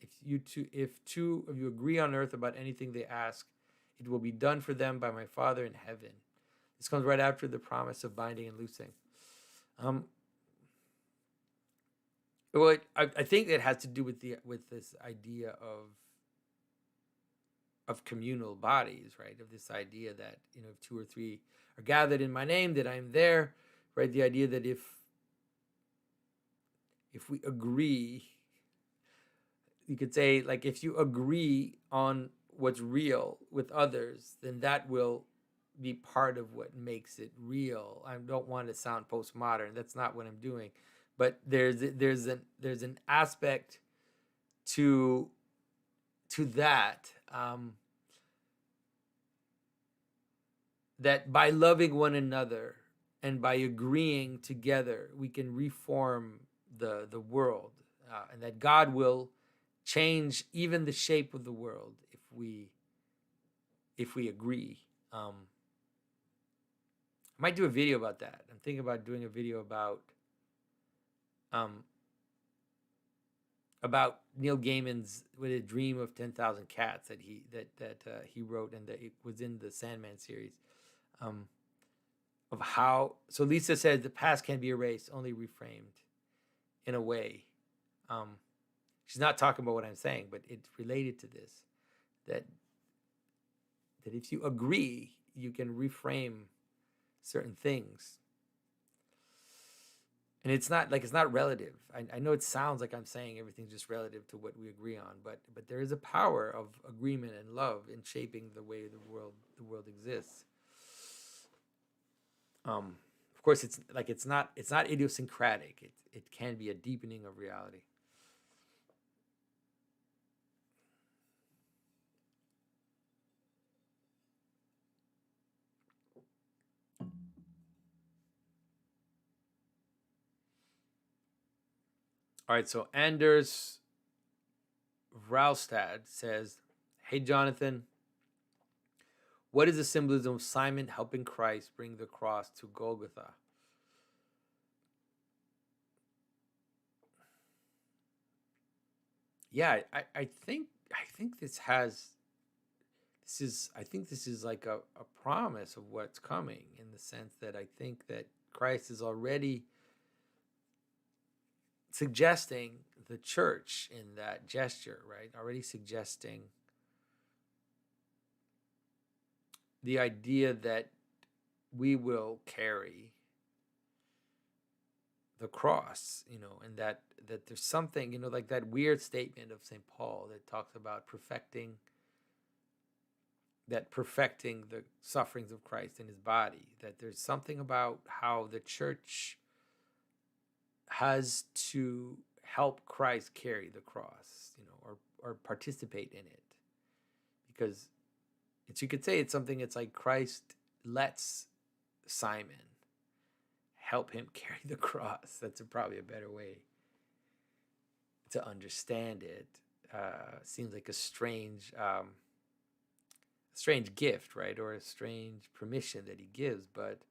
If two of you agree on earth about anything they ask, it will be done for them by my Father in heaven." This comes right after the promise of binding and loosing. Well, I think it has to do with this idea of communal bodies, right? Of this idea that, if two or three are gathered in my name, that I'm there, right? The idea that if we agree, you could say, like, if you agree on what's real with others, then that will be part of what makes it real. I don't want to sound postmodern. That's not what I'm doing. But there's an aspect to that, that by loving one another and by agreeing together, we can reform the world, and that God will change even the shape of the world if we agree. I might do a video about that. I'm thinking about doing a video about Neil Gaiman's "With a Dream of 10,000 Cats" that he wrote, and that it was in the Sandman series. Of how, so Lisa said the past can be erased, only reframed in a way. She's not talking about what I'm saying, but it's related to this, that if you agree, you can reframe certain things. And it's not relative. I know it sounds like I'm saying everything's just relative to what we agree on, but there is a power of agreement and love in shaping the way the world exists. Of course, it's not idiosyncratic. It can be a deepening of reality. All right, so Anders Vralstad says, "Hey Jonathan, what is the symbolism of Simon helping Christ bring the cross to Golgotha?" Yeah, I think this is like a promise of what's coming, in the sense that I think that Christ is already suggesting the church in that gesture, right? Already suggesting the idea that we will carry the cross, and that there's something, like that weird statement of St. Paul that talks about perfecting the sufferings of Christ in his body, that there's something about how the church has to help Christ carry the cross, or participate in it, because you could say it's something. It's like Christ lets Simon help him carry the cross. That's probably a better way to understand it. Seems like a strange gift, right? Or a strange permission that he gives, but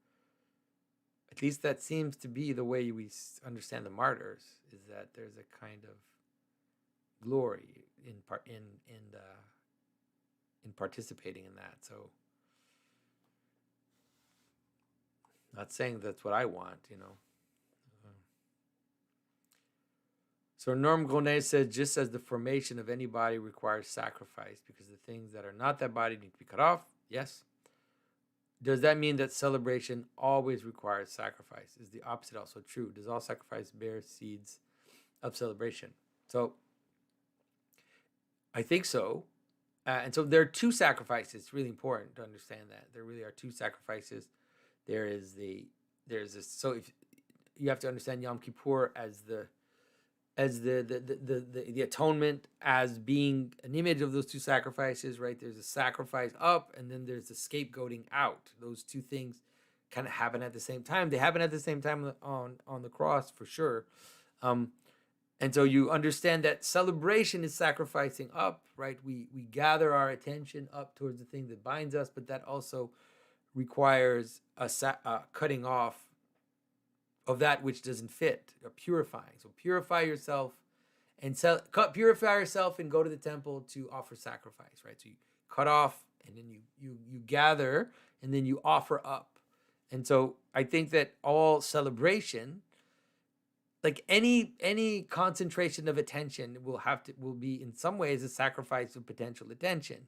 at least that seems to be the way we understand the martyrs, is that there's a kind of glory in participating in that. So, not saying that's what I want, So Norm Gonet said, just as the formation of any body requires sacrifice because the things that are not that body need to be cut off. Yes. Does that mean that celebration always requires sacrifice? Is the opposite also true? Does all sacrifice bear seeds of celebration? So I think so. And so there are two sacrifices. It's really important to understand that. There really are two sacrifices. There's this. So if you have to understand Yom Kippur as the atonement, as being an image of those two sacrifices, right? There's a sacrifice up, and then there's a scapegoating out. Those two things kind of happen at the same time. They happen at the same time on the cross, for sure. And so you understand that celebration is sacrificing up, right? We gather our attention up towards the thing that binds us, but that also requires a cutting off of that which doesn't fit, or purifying. So purify yourself and purify yourself and go to the temple to offer sacrifice, right? So you cut off, and then you gather, and then you offer up. And so I think that all celebration, like any concentration of attention, will be in some ways a sacrifice of potential attention.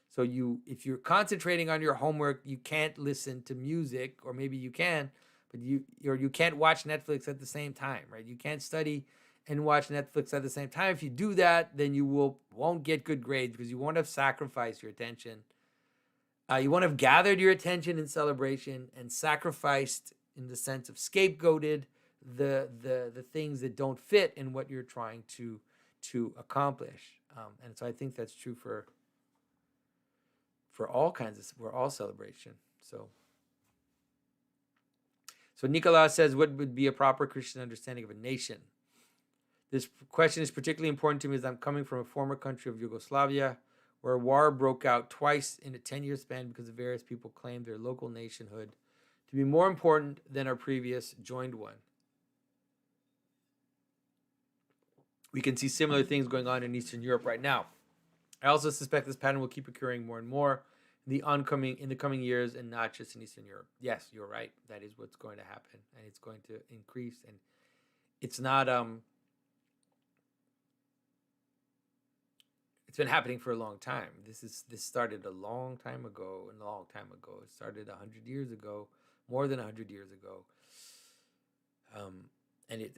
So if you're concentrating on your homework, you can't listen to music, or maybe you can, but you can't watch Netflix at the same time, right? You can't study and watch Netflix at the same time. If you do that, then you won't get good grades, because you won't have sacrificed your attention. You won't have gathered your attention in celebration and sacrificed in the sense of scapegoated the things that don't fit in what you're trying to accomplish. And so I think that's true for all all celebration. So Nicolas says, what would be a proper Christian understanding of a nation? This question is particularly important to me as I'm coming from a former country of Yugoslavia, where a war broke out twice in a 10-year span because of various people claimed their local nationhood to be more important than our previous joined one. We can see similar things going on in Eastern Europe right now. I also suspect this pattern will keep occurring more and more in the coming years, and not just in Eastern Europe. Yes, you're right. That is what's going to happen, and it's going to increase. And it's not. It's been happening for a long time. This started a long time ago. It started 100 years ago, more than 100 years ago. And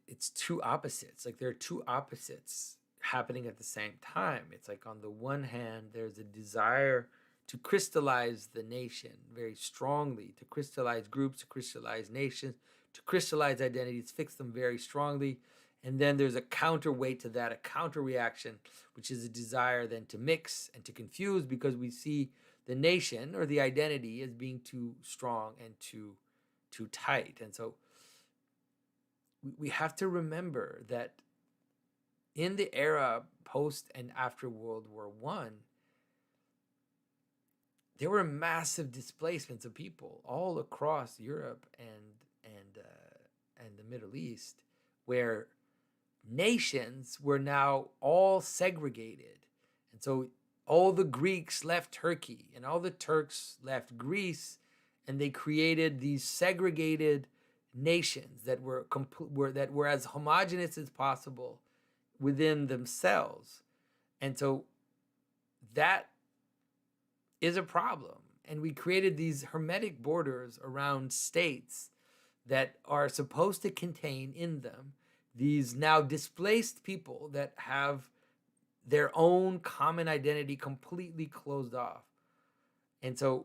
it's two opposites. Like there are two opposites happening at the same time. It's like, on the one hand, there's a desire to crystallize the nation very strongly, to crystallize groups, to crystallize nations, to crystallize identities, fix them very strongly. And then there's a counterweight to that, a counter reaction, which is a desire then to mix and to confuse, because we see the nation or the identity as being too strong and too tight. And so we have to remember that in the era post and after World War I, there were massive displacements of people all across Europe and the Middle East, where nations were now all segregated. And so all the Greeks left Turkey, and all the Turks left Greece, and they created these segregated nations that were as homogenous as possible within themselves. And so that is a problem. And we created these hermetic borders around states that are supposed to contain in them these now displaced people that have their own common identity completely closed off. And so,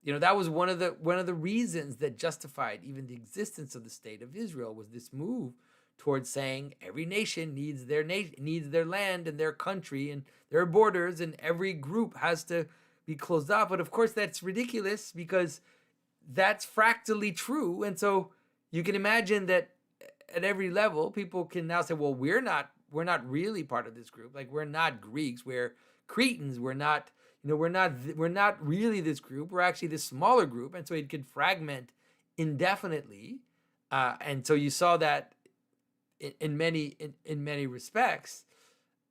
that was one of the reasons that justified even the existence of the state of Israel, was this move towards saying every nation needs their land and their country and their borders, and every group has to be closed off. But of course, that's ridiculous because that's fractally true. And so you can imagine that at every level, people can now say, well, we're not really part of this group. Like, we're not Greeks, we're Cretans, we're not, we're not really this group. We're actually this smaller group. And so it could fragment indefinitely. And so you saw that in many respects.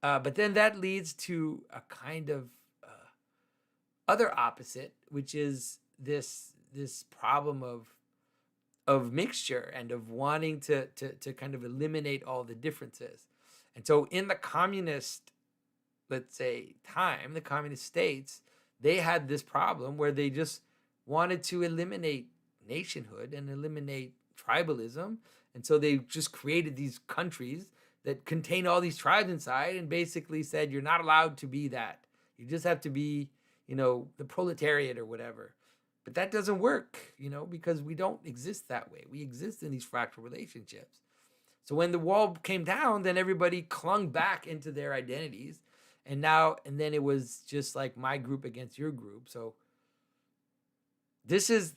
But then that leads to a kind of other opposite, which is this problem of mixture and of wanting to kind of eliminate all the differences. And so in the communist, let's say, time, the communist states, they had this problem where they just wanted to eliminate nationhood and eliminate tribalism. And so they just created these countries that contain all these tribes inside and basically said, you're not allowed to be that. You just have to be, the proletariat or whatever. But that doesn't work, because we don't exist that way. We exist in these fractal relationships. So when the wall came down, then everybody clung back into their identities. And then it was just like my group against your group. So this is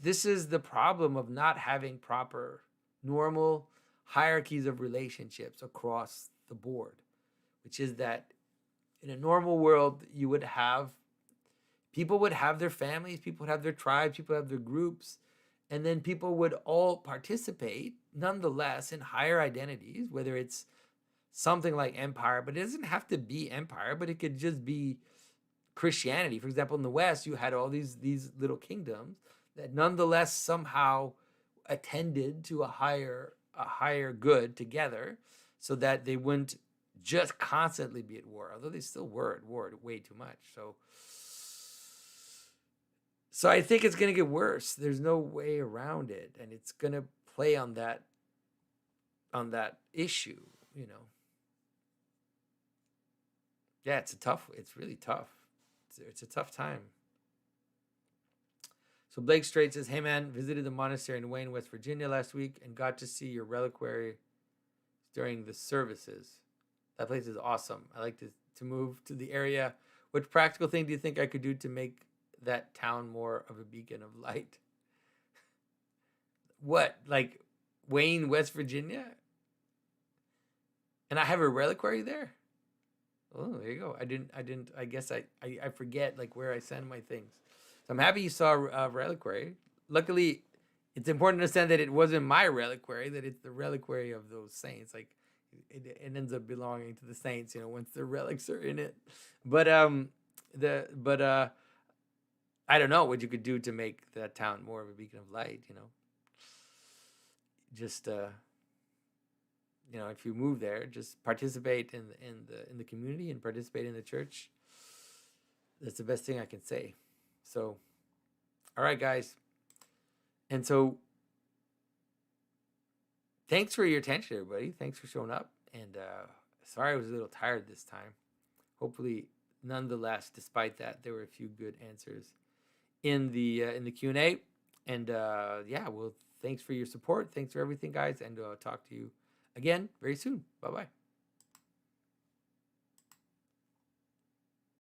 the problem of not having proper normal hierarchies of relationships across the board, which is that in a normal world, people would have their families, people would have their tribes, people would have their groups, and then people would all participate nonetheless in higher identities, whether it's something like empire, but it doesn't have to be empire, but it could just be Christianity. For example, in the West, you had all these little kingdoms that nonetheless somehow attended to a higher good together, so that they wouldn't just constantly be at war, although they still were at war way too much. So I think it's going to get worse. There's no way around it, and it's going to play on that issue, Yeah, it's really tough. It's a tough time. So Blake Strait says, hey man, visited the monastery in Wayne, West Virginia last week and got to see your reliquary during the services. That place is awesome. I like to move to the area. What practical thing do you think I could do to make that town more of a beacon of light? What, like Wayne, West Virginia? And I have a reliquary there? Oh, there you go. I guess I forget like where I send my things. So I'm happy you saw a reliquary. Luckily, it's important to understand that it wasn't my reliquary, that it's the reliquary of those saints. Like it ends up belonging to the saints, once the relics are in it. But I don't know what you could do to make that town more of a beacon of light, Just if you move there, just participate in the community and participate in the church. That's the best thing I can say. So, all right, guys. And so, thanks for your attention, everybody. Thanks for showing up. And sorry I was a little tired this time. Hopefully, nonetheless, despite that, there were a few good answers in the Q&A. And well, thanks for your support. Thanks for everything, guys. And I'll talk to you again very soon. Bye-bye.